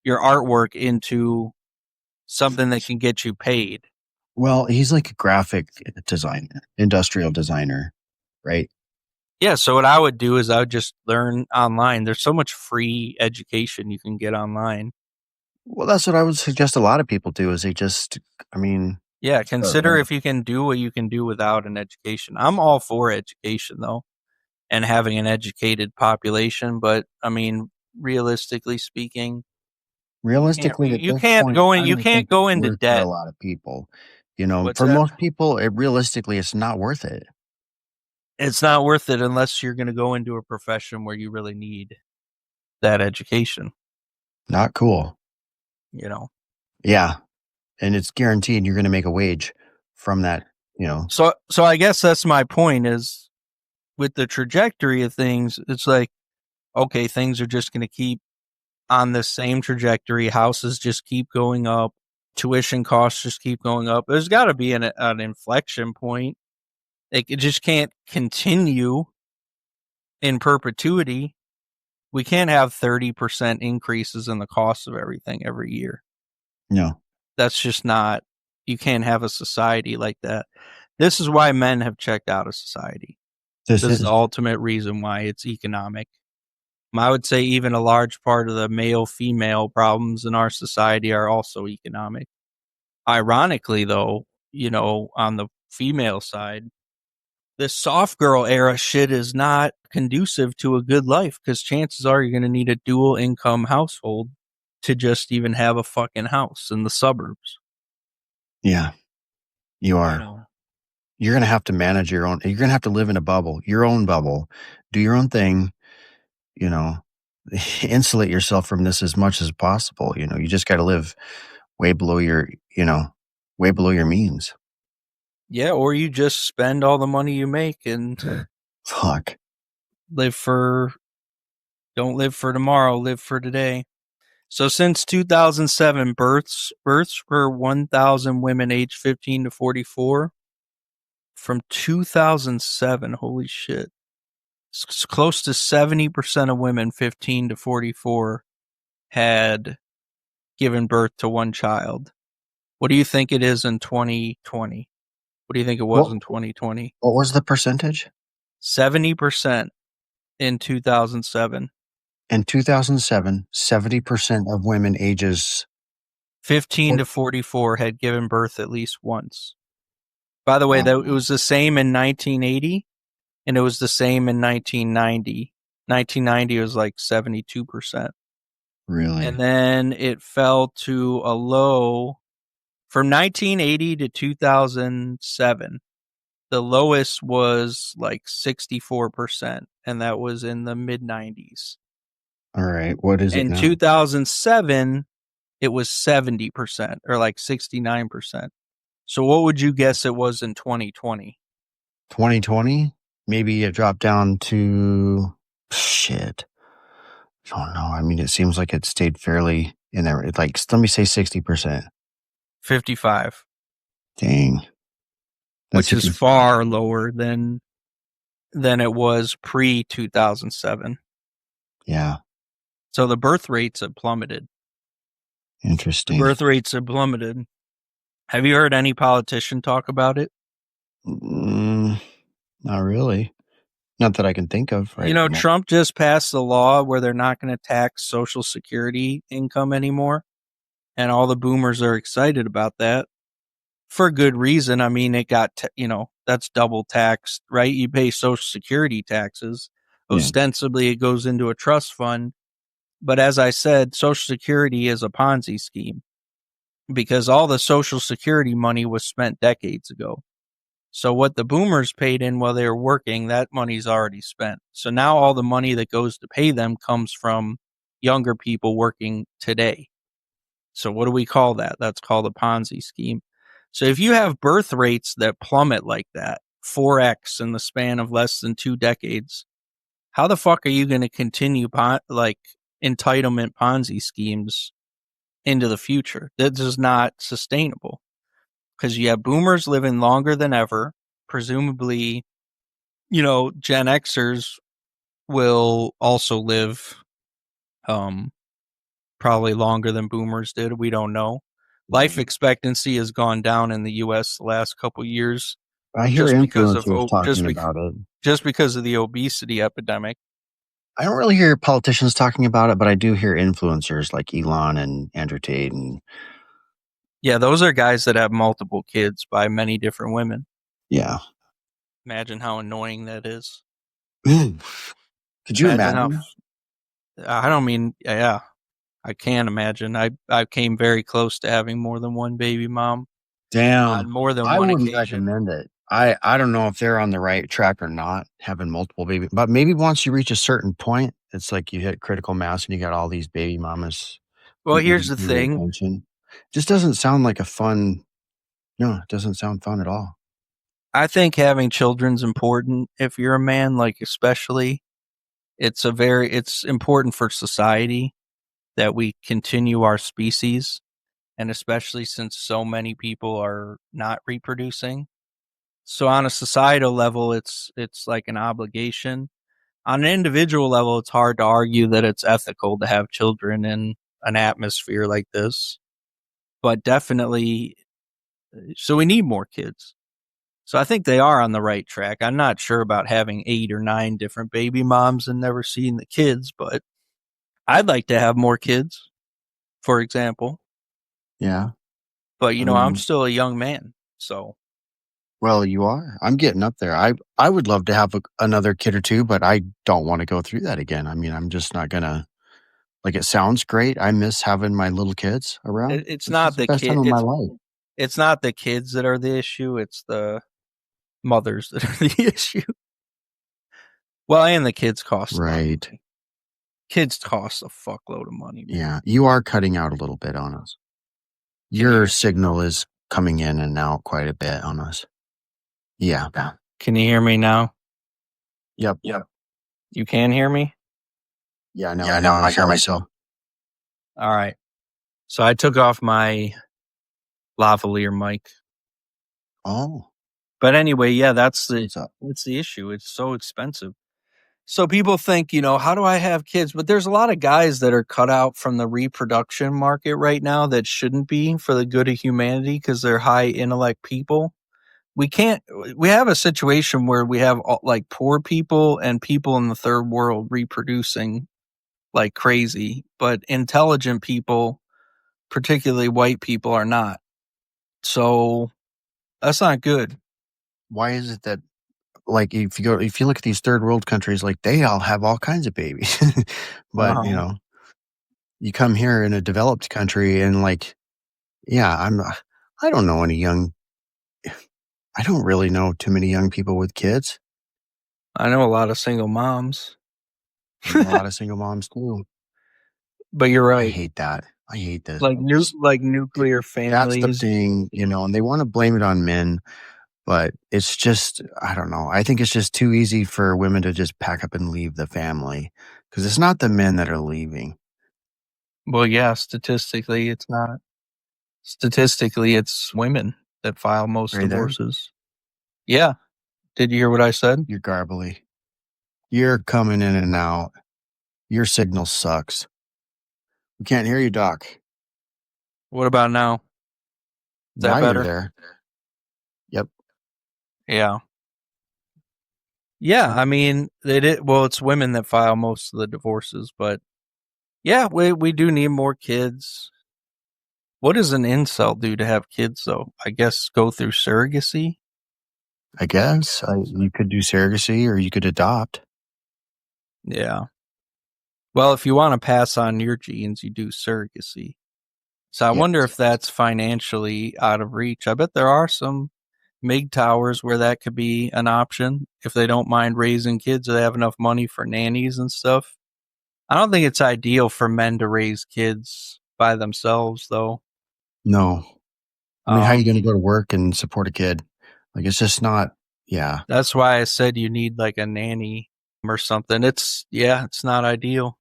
your artwork into something that can get you paid. Well, he's like a graphic designer, industrial designer, right? Yeah, so what I would do is I would just learn online. There's so much free education you can get online. Well, that's what I would suggest a lot of people do, is they just, yeah, consider if you can do what you can do without an education. I'm all for education, though, and having an educated population. But, realistically speaking, you can't go into debt. A lot of people, for most people, realistically, it's not worth it. It's not worth it unless you're going to go into a profession where you really need that education. Not cool. Yeah. And it's guaranteed you're going to make a wage from that, So I guess that's my point, is with the trajectory of things, it's like, okay, things are just going to keep on the same trajectory. Houses just keep going up. Tuition costs just keep going up. There's got to be an inflection point. It just can't continue in perpetuity. We can't have 30% increases in the cost of everything every year. No. That's just not, you can't have a society like that. This is why men have checked out of society. This is the ultimate reason why it's economic. I would say even a large part of the male-female problems in our society are also economic. Ironically, though, on the female side, this soft girl era shit is not conducive to a good life, because chances are you're going to need a dual income household to just even have a fucking house in the suburbs. Yeah, you are. You're going to have to manage your own. You're going to have to live in a bubble, your own bubble, do your own thing, insulate yourself from this as much as possible. You just got to live way below your means. Yeah, or you just spend all the money you make and fuck. Don't live for tomorrow, live for today. So since 2007, births for 1,000 women aged 15 to 44. From 2007, holy shit. It's close to 70% of women 15 to 44 had given birth to one child. What do you think it is in 2020? What do you think it was in 2020? What was the percentage? 70% in 2007. In 2007, 70% of women ages 15 to 44 had given birth at least once. By the way, it was the same in 1980, and it was the same in 1990. 1990 was like 72%. Really? And then it fell to a low from 1980 to 2007. The lowest was like 64%, and that was in the mid-90s. All right. What is it now? In 2007, it was 70%, or like 69%. So what would you guess it was in 2020? 2020? Maybe it dropped down to shit. I don't know. It seems like it stayed fairly in there. Like, let me say 60%. 55. Dang. Which is far lower than it was pre-2007. Yeah. So the birth rates have plummeted. Interesting. The birth rates have plummeted. Have you heard any politician talk about it? Not really. Not that I can think of. Right? Trump just passed a law where they're not going to tax Social Security income anymore. And all the boomers are excited about that for good reason. I mean, it got, that's double taxed, right? You pay Social Security taxes. Yeah. Ostensibly, it goes into a trust fund. But as I said, Social Security is a Ponzi scheme because all the Social Security money was spent decades ago. So what the boomers paid in while they were working, that money's already spent. So now all the money that goes to pay them comes from younger people working today. So what do we call that? That's called a Ponzi scheme. So if you have birth rates that plummet like that, 4x in the span of less than 2 decades, how the fuck are you going to continue entitlement Ponzi schemes into the future? That is not sustainable because you have boomers living longer than ever. Presumably, Gen Xers will also live probably longer than boomers did. We don't know. Life expectancy has gone down in the U.S. the last couple of years. I hear influencers talking about it. Just because of the obesity epidemic. I don't really hear politicians talking about it, but I do hear influencers like Elon and Andrew Tate. Yeah, those are guys that have multiple kids by many different women. Yeah. Imagine how annoying that is. Could you imagine? I don't mean, yeah, I can't imagine. I came very close to having more than one baby mom. Damn. On more than I one wouldn't occasion. recommend it. I don't know if they're on the right track or not, having multiple babies. But maybe once you reach a certain point, it's like you hit critical mass and you got all these baby mamas. Well, here's the thing. Attention. Just doesn't sound like a fun. No, it doesn't sound fun at all. I think having children's important. If you're a man, especially, it's important for society that we continue our species. And especially since so many people are not reproducing. So on a societal level, it's like an obligation. On an individual level, it's hard to argue that it's ethical to have children in an atmosphere like this. But definitely, so we need more kids. So I think they are on the right track. I'm not sure about having 8 or 9 different baby moms and never seeing the kids, but I'd like to have more kids, for example. Yeah. But, I'm still a young man, so. Well, you are. I'm getting up there. I would love to have another kid or two, but I don't want to go through that again. I mean, I'm just not going to. It sounds great. I miss having my little kids around. It's not the best time of my life. It's not the kids that are the issue. It's the mothers that are the issue. Well, and the kids cost right. Money. Kids cost a fuckload of money. Man. Yeah, you are cutting out a little bit on us. Your signal is coming in and out quite a bit on us. Yeah. Can you hear me now? Yep. You can hear me? Yeah, no, I hear myself. All right. So I took off my lavalier mic. Oh. But anyway, yeah, that's the issue. It's so expensive. So people think, how do I have kids? But there's a lot of guys that are cut out from the reproduction market right now that shouldn't be for the good of humanity because they're high intellect people. We have a situation where we have poor people and people in the third world reproducing like crazy, but intelligent people, particularly white people, are not. So that's not good. Why is it that if you look at these third world countries, they all have all kinds of babies, but you come here in a developed country and I don't know any I don't really know too many young people with kids. I know a lot of single moms. A lot of single moms too. But you're right. I hate that. I hate this. Like nuclear families. That's the thing, and they want to blame it on men, but it's just, I don't know. I think it's just too easy for women to just pack up and leave the family because it's not the men that are leaving. Well, yeah, statistically, it's not. Statistically, it's women that file most divorces. Yeah. Did you hear what I said? You're garbly. You're coming in and out. Your signal sucks. We can't hear you, Doc. What about now? Is that better? You're there. Yep. Yeah. Yeah, I mean, they did. Well, it's women that file most of the divorces, but yeah, we do need more kids. What does an incel do to have kids, though? I guess go through surrogacy. I guess you could do surrogacy or you could adopt. Yeah. Well, if you want to pass on your genes, you do surrogacy. So I wonder if that's financially out of reach. I bet there are some MIG towers where that could be an option if they don't mind raising kids or they have enough money for nannies and stuff. I don't think it's ideal for men to raise kids by themselves, though. No. I mean, how are you going to go to work and support a kid? Like, it's just not, yeah. That's why I said you need like a nanny or something. It's not ideal.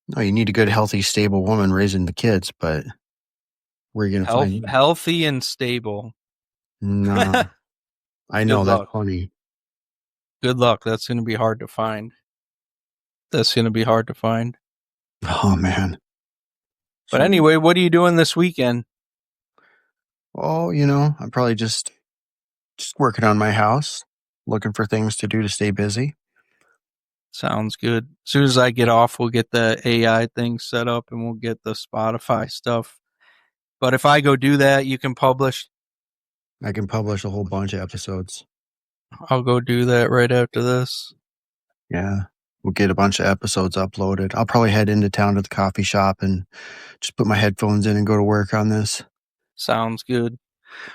No, you need a good, healthy, stable woman raising the kids, but where are you going to find healthy and stable? No. I know, Good that's luck. funny. Good luck. That's going to be hard to find. Oh, man. But anyway, what are you doing this weekend? Oh, I'm probably just working on my house, looking for things to do to stay busy. Sounds good. As soon as I get off, we'll get the AI thing set up and we'll get the Spotify stuff. But if I go do that, you can publish. I can publish a whole bunch of episodes. I'll go do that right after this. Yeah. We'll get a bunch of episodes uploaded. I'll probably head into town to the coffee shop and just put my headphones in and go to work on this. Sounds good.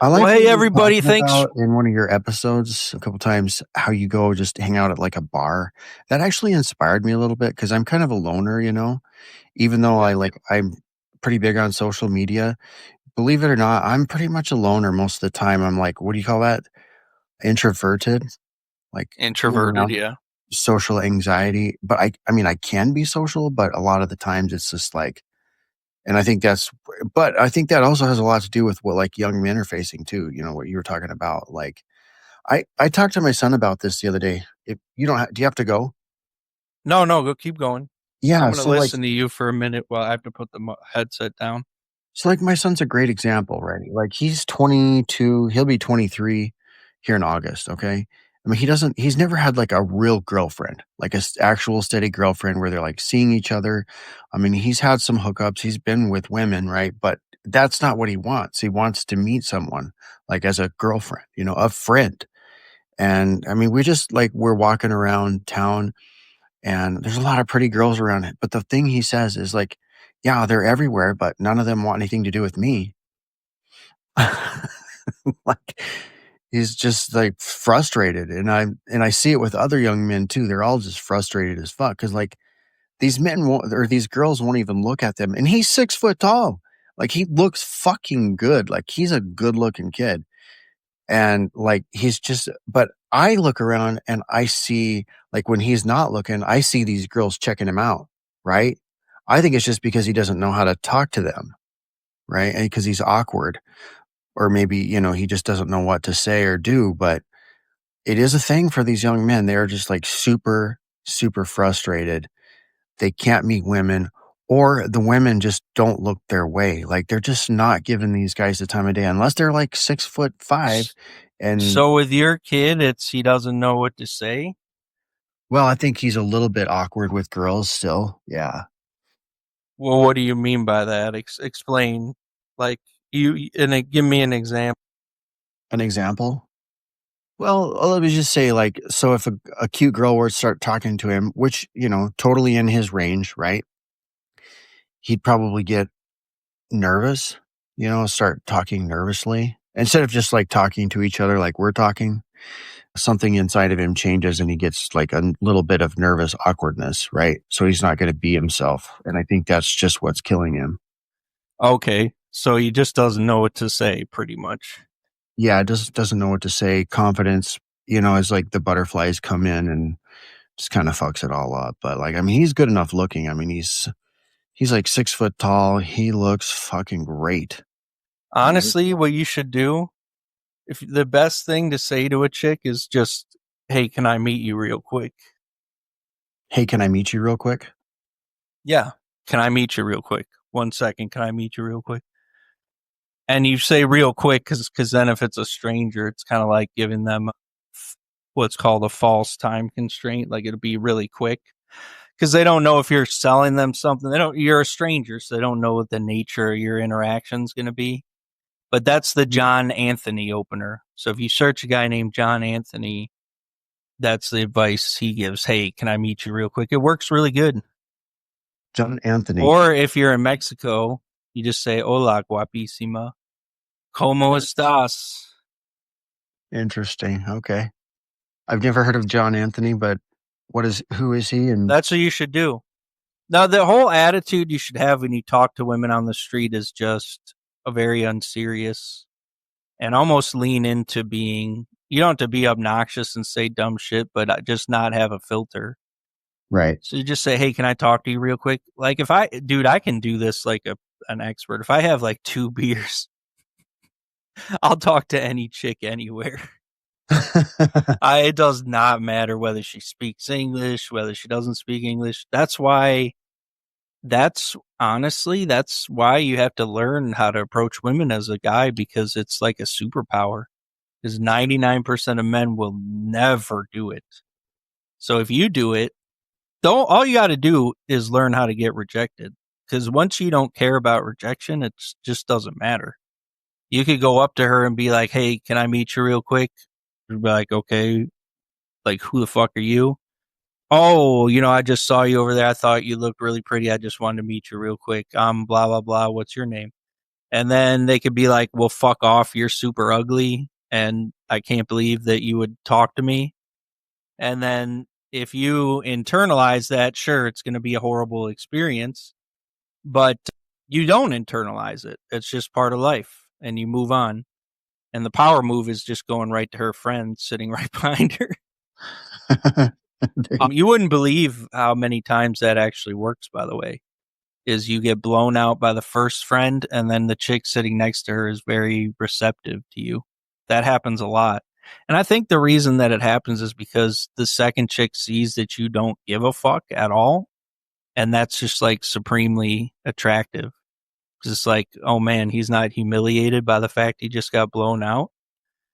I like well, hey, everybody, thanks. In one of your episodes a couple times how you go just hang out at like a bar. That actually inspired me a little bit because I'm kind of a loner, even though I'm pretty big on social media. Believe it or not, I'm pretty much a loner most of the time. I'm like, what do you call that? Introverted. Like Introverted, yeah. Social anxiety. But I mean, I can be social, but a lot of the times it's just like, and I think that also has a lot to do with what like young men are facing too. What you were talking about. Like, I talked to my son about this the other day. If you don't, do you have to go? No, go keep going. Yeah, I'm going to listen to you for a minute while I have to put the headset down. So like my son's a great example, right? Like he's 22, he'll be 23 here in August. Okay. I mean, he's never had like a real girlfriend, like a actual steady girlfriend where they're like seeing each other. I mean, he's had some hookups. He's been with women, right? But that's not what he wants. He wants to meet someone like as a girlfriend, a friend. And I mean, we're walking around town and there's a lot of pretty girls around it. But the thing he says is like, yeah, they're everywhere, but none of them want anything to do with me. Like he's just like frustrated. And I see it with other young men too. They're all just frustrated as fuck. Cause like these men won't, or these girls won't even look at them. And he's 6 foot tall. Like he looks fucking good. Like he's a good looking kid. And like but I look around and I see like when he's not looking, I see these girls checking him out, right? I think it's just because he doesn't know how to talk to them, right? And because he's awkward, or maybe, he just doesn't know what to say or do. But it is a thing for these young men. They're just like super, super frustrated. They can't meet women, or the women just don't look their way. Like they're just not giving these guys the time of day unless they're like 6'5". And so with your kid, he doesn't know what to say. Well, I think he's a little bit awkward with girls still. Yeah. Well, what do you mean by that? Explain. Like give me an example. An example? Well, let me just say, like, so if a cute girl were to start talking to him, which, totally in his range, right? He'd probably get nervous, start talking nervously instead of just like talking to each other like we're talking. Something inside of him changes and he gets like a little bit of nervous awkwardness, right? So he's not going to be himself. And I think that's just what's killing him. Okay. So he just doesn't know what to say, pretty much. Yeah, doesn't know what to say. Confidence, is like the butterflies come in and just kind of fucks it all up. But like, I mean, he's good enough looking. I mean, he's like 6 foot tall. He looks fucking great. Honestly, what you should do, if the best thing to say to a chick is just, hey, can I meet you real quick? Hey, can I meet you real quick? Yeah. Can I meet you real quick? 1 second. Can I meet you real quick? And you say real quick because then if it's a stranger, it's kind of like giving them what's called a false time constraint. Like it'll be really quick because they don't know if you're selling them something. You're a stranger, so they don't know what the nature of your interaction is going to be. But that's the John Anthony opener. So if you search a guy named John Anthony, that's the advice he gives. Hey, can I meet you real quick? It works really good. John Anthony. Or if you're in Mexico, you just say, hola, guapísima. ¿Cómo estás? Interesting. Okay. I've never heard of John Anthony, but who is he? And that's what you should do. Now, the whole attitude you should have when you talk to women on the street is just a very unserious and almost lean into being, you don't have to be obnoxious and say dumb shit, but just not have a filter. Right. So you just say, hey, can I talk to you real quick? Like I can do this like an expert. If I have like 2 beers, I'll talk to any chick anywhere. It does not matter whether she speaks English, whether she doesn't speak English. That's why you have to learn how to approach women as a guy, because it's like a superpower. Because 99% of men will never do it. So if you do it, all you got to do is learn how to get rejected. Because once you don't care about rejection, it just doesn't matter. You could go up to her and be like, hey, can I meet you real quick? She'd be like, okay. Like, who the fuck are you? Oh, I just saw you over there. I thought you looked really pretty. I just wanted to meet you real quick. Blah, blah, blah. What's your name? And then they could be like, well, fuck off. You're super ugly. And I can't believe that you would talk to me. And then if you internalize that, sure, it's going to be a horrible experience, but you don't internalize it. It's just part of life and you move on. And the power move is just going right to her friend sitting right behind her. You wouldn't believe how many times that actually works, by the way, is you get blown out by the first friend and then the chick sitting next to her is very receptive to you. That happens a lot. And I think the reason that it happens is because the second chick sees that you don't give a fuck at all. And that's just like supremely attractive. Because it's like, oh man, he's not humiliated by the fact he just got blown out.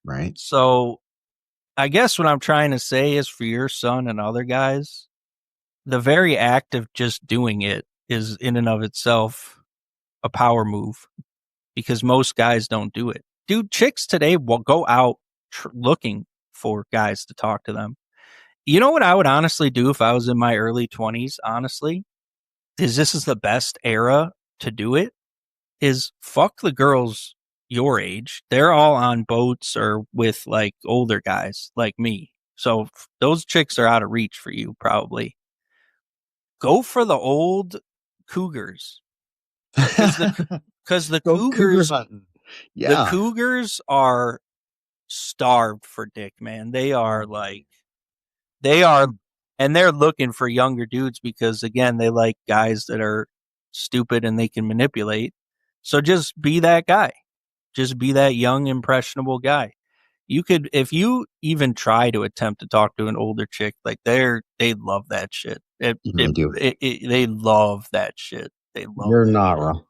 Right. So I guess what I'm trying to say is, for your son and other guys, the very act of just doing it is in and of itself a power move, because most guys don't do it. Dude, chicks today will go out looking for guys to talk to them. You know what I would honestly do if I was in my early 20s, honestly, is this is the best era to do it, is fuck the girls your age. They're all on boats or with like older guys like me. So those chicks are out of reach for you, probably. Go for the old cougars. Because the cougars, the cougars are starved for dick, man. They are, and they're looking for younger dudes because, again, they like guys that are stupid and they can manipulate. So just be that guy. Just be that young, impressionable guy. You could, if you even try to attempt to talk to an older chick, like they love that shit. They love that shit. They love. You're not wrong.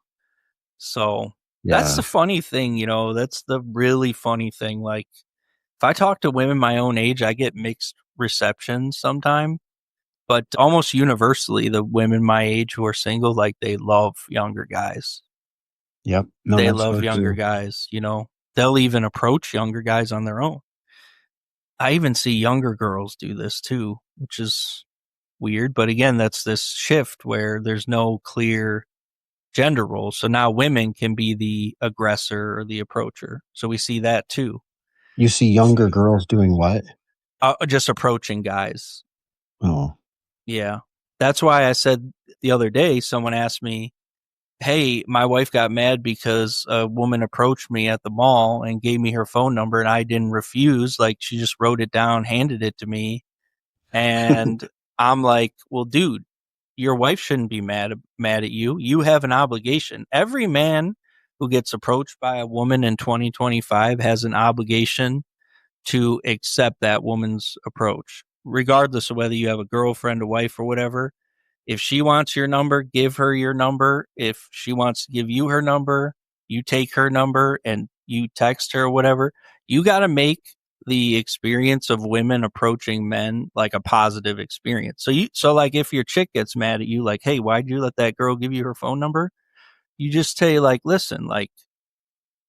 So that's the funny thing, that's the really funny thing. Like, if I talk to women my own age, I get mixed receptions sometimes, but almost universally, the women my age who are single, like, they love younger guys. Yep. They love younger guys, they'll even approach younger guys on their own. I even see younger girls do this too, which is weird. But again, that's this shift where there's no clear gender roles. So now women can be the aggressor or the approacher. So we see that too. You see younger girls doing what? Just approaching guys. Oh. Yeah. That's why I said the other day, someone asked me, hey, my wife got mad because a woman approached me at the mall and gave me her phone number and I didn't refuse. Like, she just wrote it down, handed it to me. And I'm like, well, dude, your wife shouldn't be mad at you. You have an obligation. Every man who gets approached by a woman in 2025 has an obligation to accept that woman's approach, regardless of whether you have a girlfriend, a wife, or whatever. If she wants your number, give her your number. If she wants to give you her number, you take her number and you text her or whatever. You got to make the experience of women approaching men like a positive experience. So like if your chick gets mad at you, like, hey, why'd you let that girl give you her phone number? You just say like, listen, like,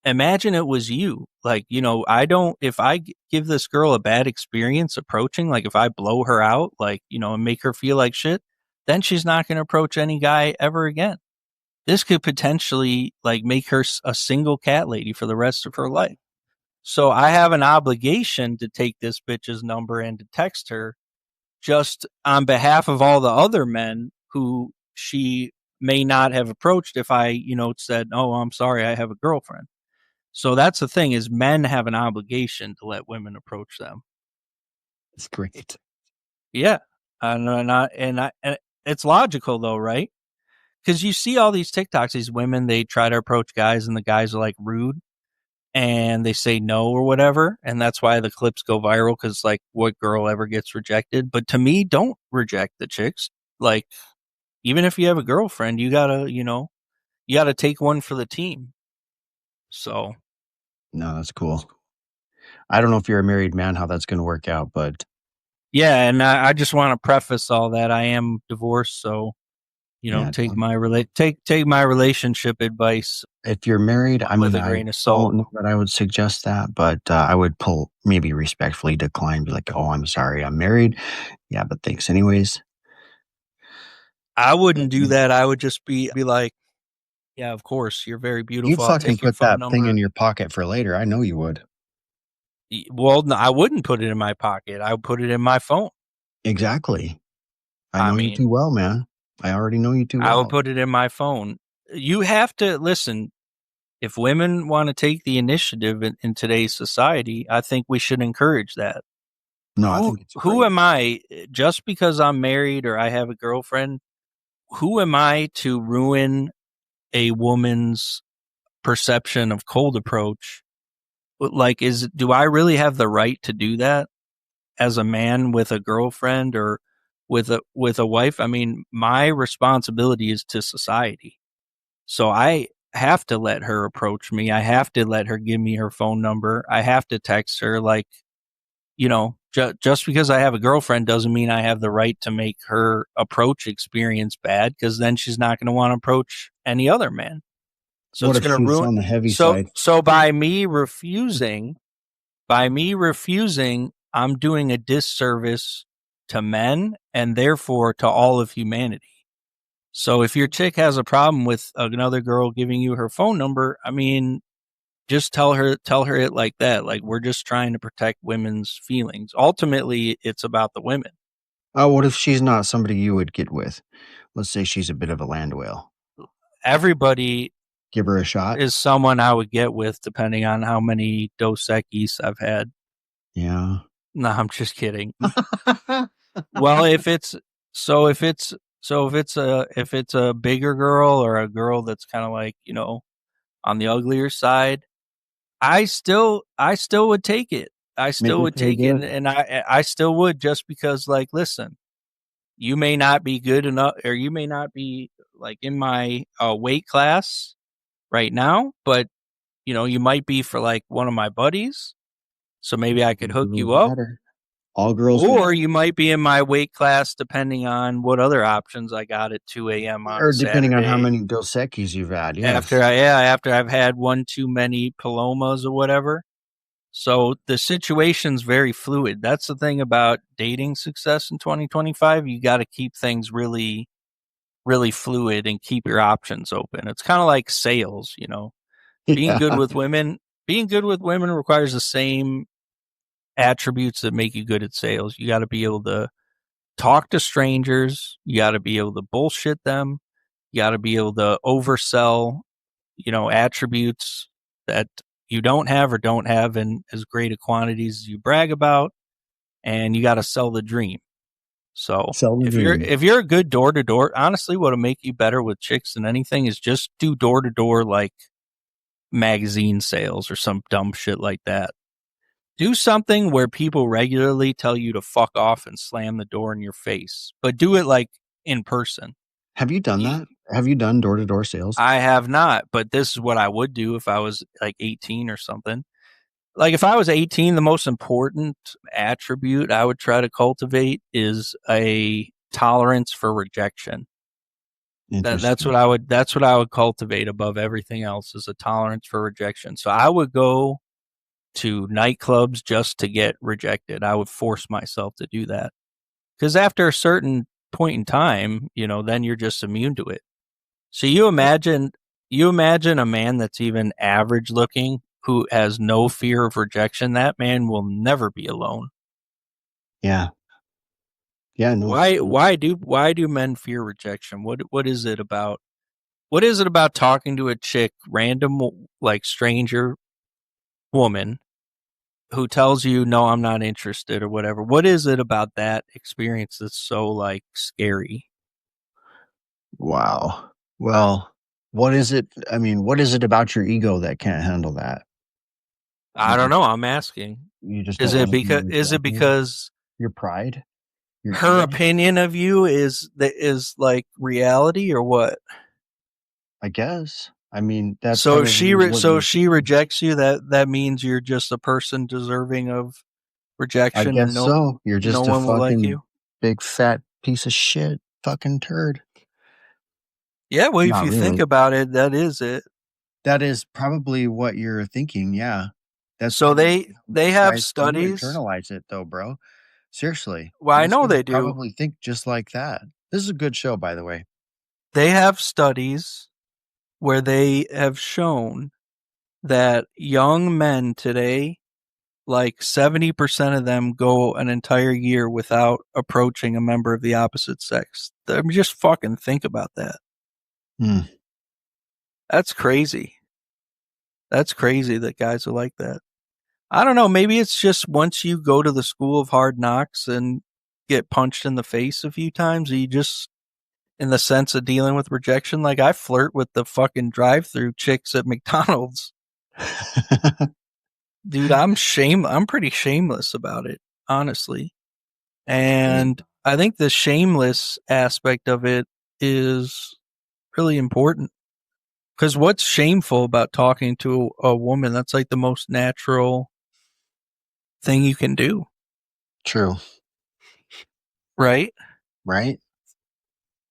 imagine it was you. Like, if I give this girl a bad experience approaching, like if I blow her out, like, and make her feel like shit, then she's not going to approach any guy ever again. This could potentially like make her a single cat lady for the rest of her life. So I have an obligation to take this bitch's number and to text her just on behalf of all the other men who she may not have approached if I, said, oh, I'm sorry, I have a girlfriend. So that's the thing is men have an obligation to let women approach them. It's great. Yeah. And it's logical though, right? Because you see all these TikToks, these women, they try to approach guys and the guys are like rude and they say no or whatever. And that's why the clips go viral because like what girl ever gets rejected? But to me, don't reject the chicks. Like, even if you have a girlfriend, you gotta take one for the team. So. No, that's cool. I don't know if you're a married man, how that's going to work out, but. Yeah. And I just want to preface all that. I am divorced. So, take my relationship advice. If you're married, I mean, with a grain of salt. I don't know that I would suggest that, but I would maybe respectfully decline, be like, oh, I'm sorry, I'm married. Yeah, but thanks anyways. I wouldn't do that. I would just be like, yeah, of course, you're very beautiful. You'd fucking put that thing in your pocket for later. I know you would. Well, no, I wouldn't put it in my pocket. I would put it in my phone. Exactly. I know you too well, man. I already know you too well. I would put it in my phone. You have to listen. If women want to take the initiative in today's society, I think we should encourage that. No, I think it's great. Who am I, just because I'm married or I have a girlfriend, who am I to ruin a woman's perception of cold approach? Like, do I really have the right to do that as a man with a girlfriend or with a wife? I mean, my responsibility is to society. So I have to let her approach me. I have to let her give me her phone number. I have to text her. Like, just because I have a girlfriend doesn't mean I have the right to make her approach experience bad, because then she's not going to want to approach any other man. So what it's going to ruin on the heavy side. So by me refusing, I'm doing a disservice to men and therefore to all of humanity. So if your chick has a problem with another girl giving you her phone number, I mean, just tell her it like that. Like, we're just trying to protect women's feelings. Ultimately, it's about the women. Oh, what if she's not somebody you would get with? Let's say she's a bit of a land whale. Everybody give her a shot is someone I would get with, depending on how many Dos Equis I've had. Yeah. No, I'm just kidding. Well, if it's a bigger girl or a girl that's kind of like, on the uglier side, I still would take it. I still would take it, and I still would, just because, like, listen, you may not be good enough, or you may not be like in my weight class right now, but you might be for like one of my buddies, so maybe I could hook you up. All girls, or you might be in my weight class, depending on what other options I got at 2 a.m. on or depending Saturday. on how many Dos Equis you've had. Yes. After I've had one too many Palomas or whatever. So the situation's very fluid. That's the thing about dating success in 2025. You got to keep things really, really fluid and keep your options open. It's kind of like sales, being good with women. Being good with women requires the same attributes that make you good at sales. You got to be able to talk to strangers. You got to be able to bullshit them. You got to be able to oversell, attributes that you don't have in as great a quantities as you brag about, and you got to sell the dream. So if you're a good door to door, honestly, what'll make you better with chicks than anything is just do door to door, like magazine sales or some dumb shit like that. Do something where people regularly tell you to fuck off and slam the door in your face, but do it like in person. Have you done that? Have you done door to door sales? I have not, but this is what I would do if I was like 18 or something. like if I was 18, the most important attribute I would try to cultivate is a tolerance for rejection. That's what I would cultivate above everything else, is a tolerance for rejection. So I would go to nightclubs just to get rejected. I would force myself to do that. Because after a certain point in time, then you're just immune to it. So you imagine a man that's even average looking who has no fear of rejection. That man will never be alone. Yeah. Yeah. No. Why do men fear rejection? What is it about? What is it about talking to a chick, random, like stranger woman, who tells you, no, I'm not interested or whatever? What is it about that experience that's so like scary? Wow. Well, what is it? I mean, what is it about your ego that can't handle that? I don't know. I'm asking. You just Is it because your pride? Her opinion of you is like reality, or what? I guess. I mean, that's so if she rejects you, that means you're just a person deserving of rejection. I guess so. You're just no a one will like fucking you. Big fat piece of shit, fucking turd. Yeah, well, if you think about it, that is it. That is probably what you're thinking. Yeah. That's so they have studies. Internalize it though, bro. Seriously. Well, I know they do. Probably think just like that. This is a good show, by the way. They have studies where they have shown that young men today, like 70% of them go an entire year without approaching a member of the opposite sex. I mean, just fucking think about that. That's crazy. That's crazy that guys are like that. I don't know. Maybe it's just once you go to the school of hard knocks and get punched in the face a few times, you just, in the sense of dealing with rejection, like I flirt with the fucking drive-through chicks at McDonald's. Dude, I'm pretty shameless about it, honestly. And I think the shameless aspect of it is really important. Because what's shameful about talking to a woman? That's like the most natural thing you can do. True. Right? Right.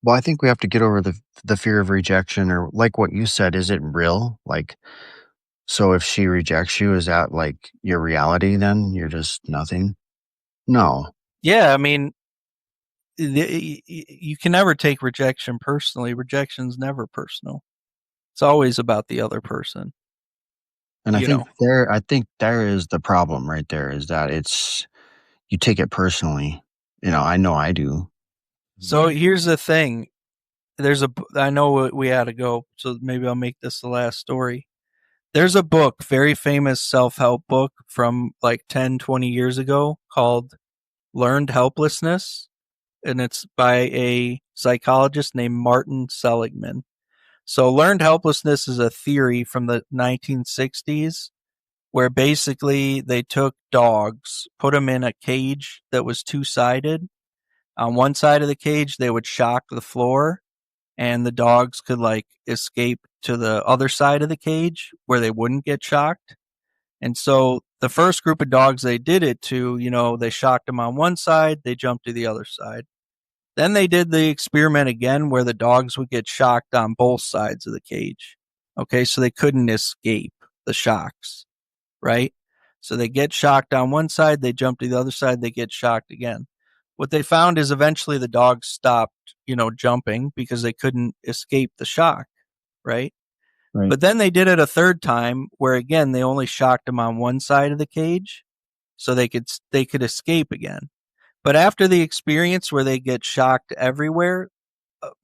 Well, I think we have to get over the fear of rejection, or like what you said, is it real? Like, so if she rejects you, is that like your reality then? You're just nothing? No. Yeah, I mean, you can never take rejection personally. Rejection's never personal. It's always about the other person. And I think there is the problem right there, is that you take it personally. I know I do. So here's the thing. I know we had to go, so maybe I'll make this the last story. There's a book, very famous self-help book from like 10, 20 years ago called Learned Helplessness. And it's by a psychologist named Martin Seligman. So learned helplessness is a theory from the 1960s where basically they took dogs, put them in a cage that was two-sided. On one side of the cage, they would shock the floor, and the dogs could like escape to the other side of the cage where they wouldn't get shocked. And so the first group of dogs they did it to, they shocked them on one side, they jumped to the other side. Then they did the experiment again where the dogs would get shocked on both sides of the cage. Okay, so they couldn't escape the shocks, right? So they get shocked on one side, they jump to the other side, they get shocked again. What they found is eventually the dogs stopped, jumping because they couldn't escape the shock, right? But then they did it a third time where again they only shocked them on one side of the cage so they could escape again. But after the experience where they get shocked everywhere,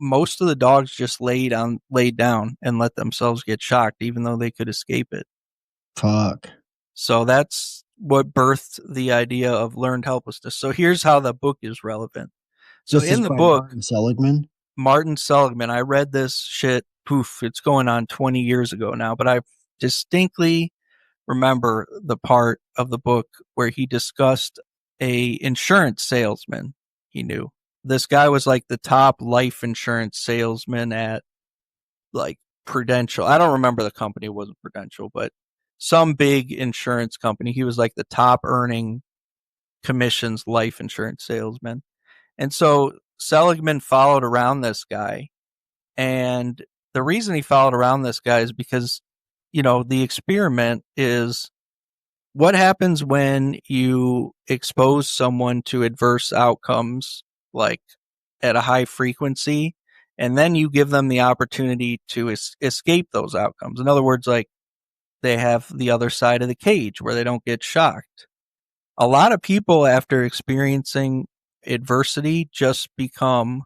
most of the dogs just laid down and let themselves get shocked, even though they could escape it. Fuck. So that's what birthed the idea of learned helplessness. So here's how the book is relevant. So in the book, Martin Seligman, I read this shit, it's going on 20 years ago now, but I distinctly remember the part of the book where he discussed a insurance salesman he knew. This guy was like the top life insurance salesman at like Prudential. I don't remember the company, it wasn't Prudential, but some big insurance company. He was like the top earning commissions life insurance salesman. And so Seligman followed around this guy. And the reason he followed around this guy is because, the experiment is what happens when you expose someone to adverse outcomes, like at a high frequency, and then you give them the opportunity to escape those outcomes. In other words, like they have the other side of the cage where they don't get shocked. A lot of people, after experiencing adversity, just become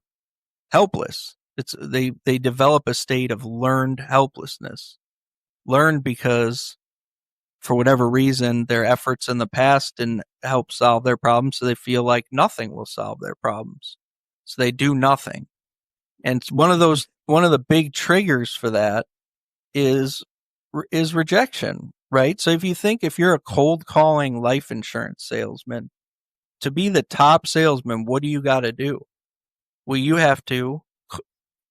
helpless. They develop a state of learned helplessness. Learned because, for whatever reason, their efforts in the past didn't help solve their problems, so they feel like nothing will solve their problems. So they do nothing. And one of the big triggers for that is rejection, right? So if you're a cold calling life insurance salesman, to be the top salesman, what do you got to do? Well,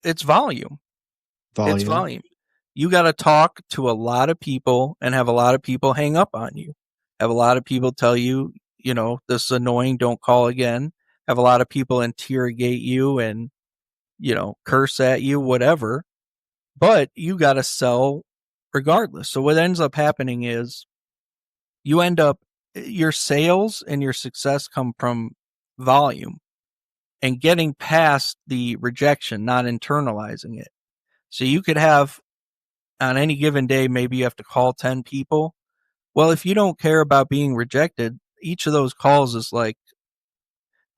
it's volume. It's volume. You got to talk to a lot of people and have a lot of people hang up on you. Have a lot of people tell you, this is annoying, don't call again. Have a lot of people interrogate you and, curse at you, whatever. But you got to sell regardless. So what ends up happening is your sales and your success come from volume and getting past the rejection, not internalizing it. So you could have, on any given day, maybe you have to call 10 people. Well, if you don't care about being rejected, each of those calls is like,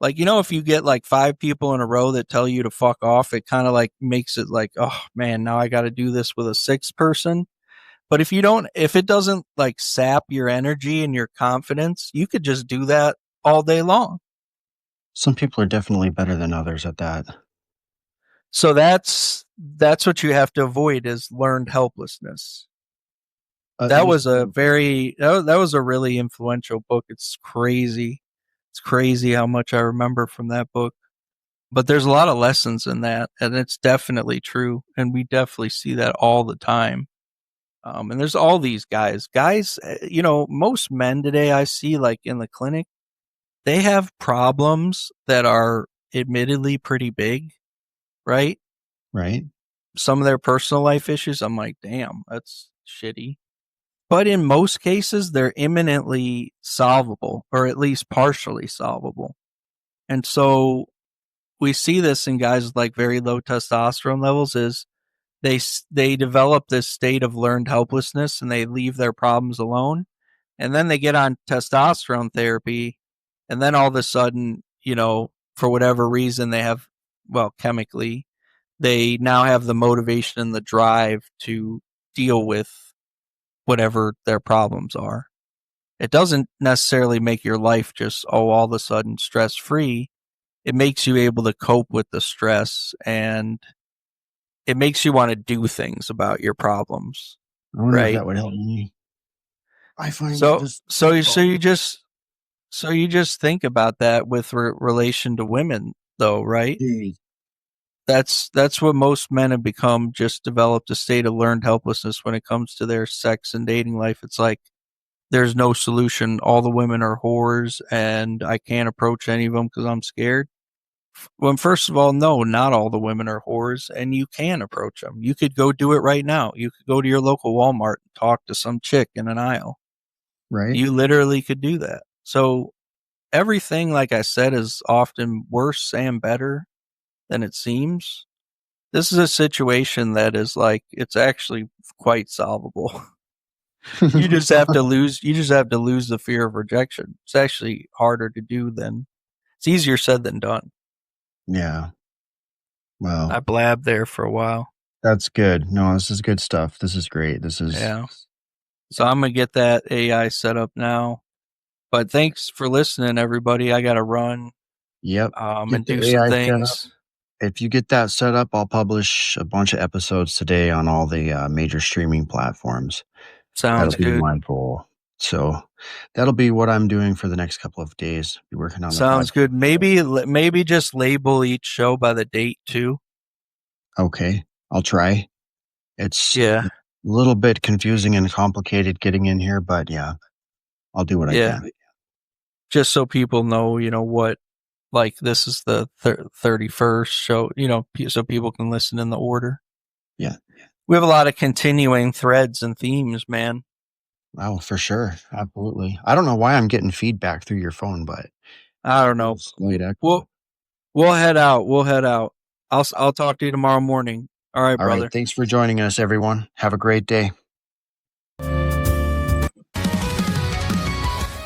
if you get like 5 people in a row that tell you to fuck off, it kind of like makes it like, oh man, now I got to do this with a 6th person. But if it doesn't like sap your energy and your confidence, you could just do that all day long. Some people are definitely better than others at that. So that's what you have to avoid, is learned helplessness. That was a really influential book. It's crazy. It's crazy how much I remember from that book. But there's a lot of lessons in that, and it's definitely true. And we definitely see that all the time. And there's all these guys, most men today I see like in the clinic, they have problems that are admittedly pretty big, right? Right. Some of their personal life issues, I'm like, damn, that's shitty. But in most cases, they're imminently solvable, or at least partially solvable. And so we see this in guys with like very low testosterone levels, is they develop this state of learned helplessness and they leave their problems alone. And then they get on testosterone therapy. And then all of a sudden, for whatever reason, they have, chemically, they now have the motivation and the drive to deal with whatever their problems are. It doesn't necessarily make your life just, all of a sudden stress free. It makes you able to cope with the stress, and it makes you want to do things about your problems. I wonder right? if that would help me. I find so you just think about that with relation to women, though, right? That's what most men have become, just developed a state of learned helplessness when it comes to their sex and dating life. It's like there's no solution. All the women are whores, and I can't approach any of them because I'm scared. Well, first of all, no, not all the women are whores, and you can approach them. You could go do it right now. You could go to your local Walmart and talk to some chick in an aisle. Right. You literally could do that. So everything, like I said, is often worse and better than it seems. This is a situation that is like, it's actually quite solvable. You just have to lose the fear of rejection. It's actually harder to do it's easier said than done. Yeah. Well, I blabbed there for a while. That's good. No, this is good stuff. This is great. Yeah. So I'm going to get that AI set up now. But thanks for listening, everybody. I got to run. Yep. And do some things. If you get that set up, I'll publish a bunch of episodes today on all the major streaming platforms. Sounds good. That'll be my goal. So that'll be what I'm doing for the next couple of days. Be working on. Sounds good. Maybe just label each show by the date too. Okay, I'll try. It's little bit confusing and complicated getting in here, but yeah, I'll do what I can. Just so people know, what, like, this is the 31st show, so people can listen in the order. Yeah. We have a lot of continuing threads and themes, man. Oh, for sure. Absolutely. I don't know why I'm getting feedback through your phone, but I don't know. We'll head out. I'll talk to you tomorrow morning. All right, brother. All right. Thanks for joining us, everyone. Have a great day.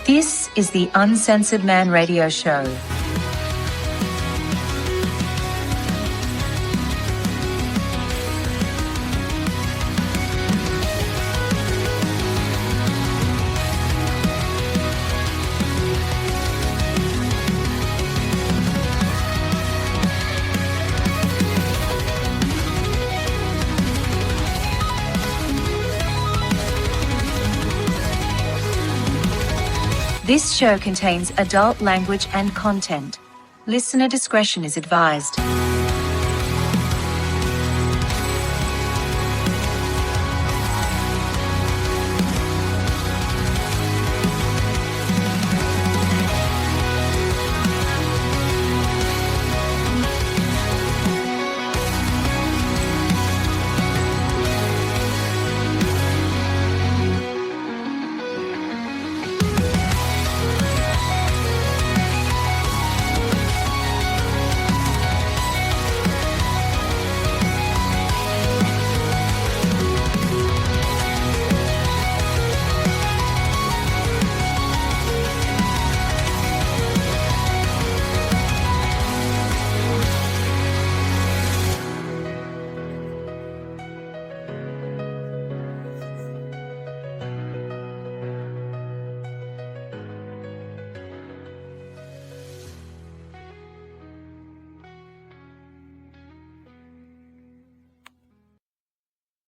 This is the Uncensored Man Radio Show. This show contains adult language and content. Listener discretion is advised.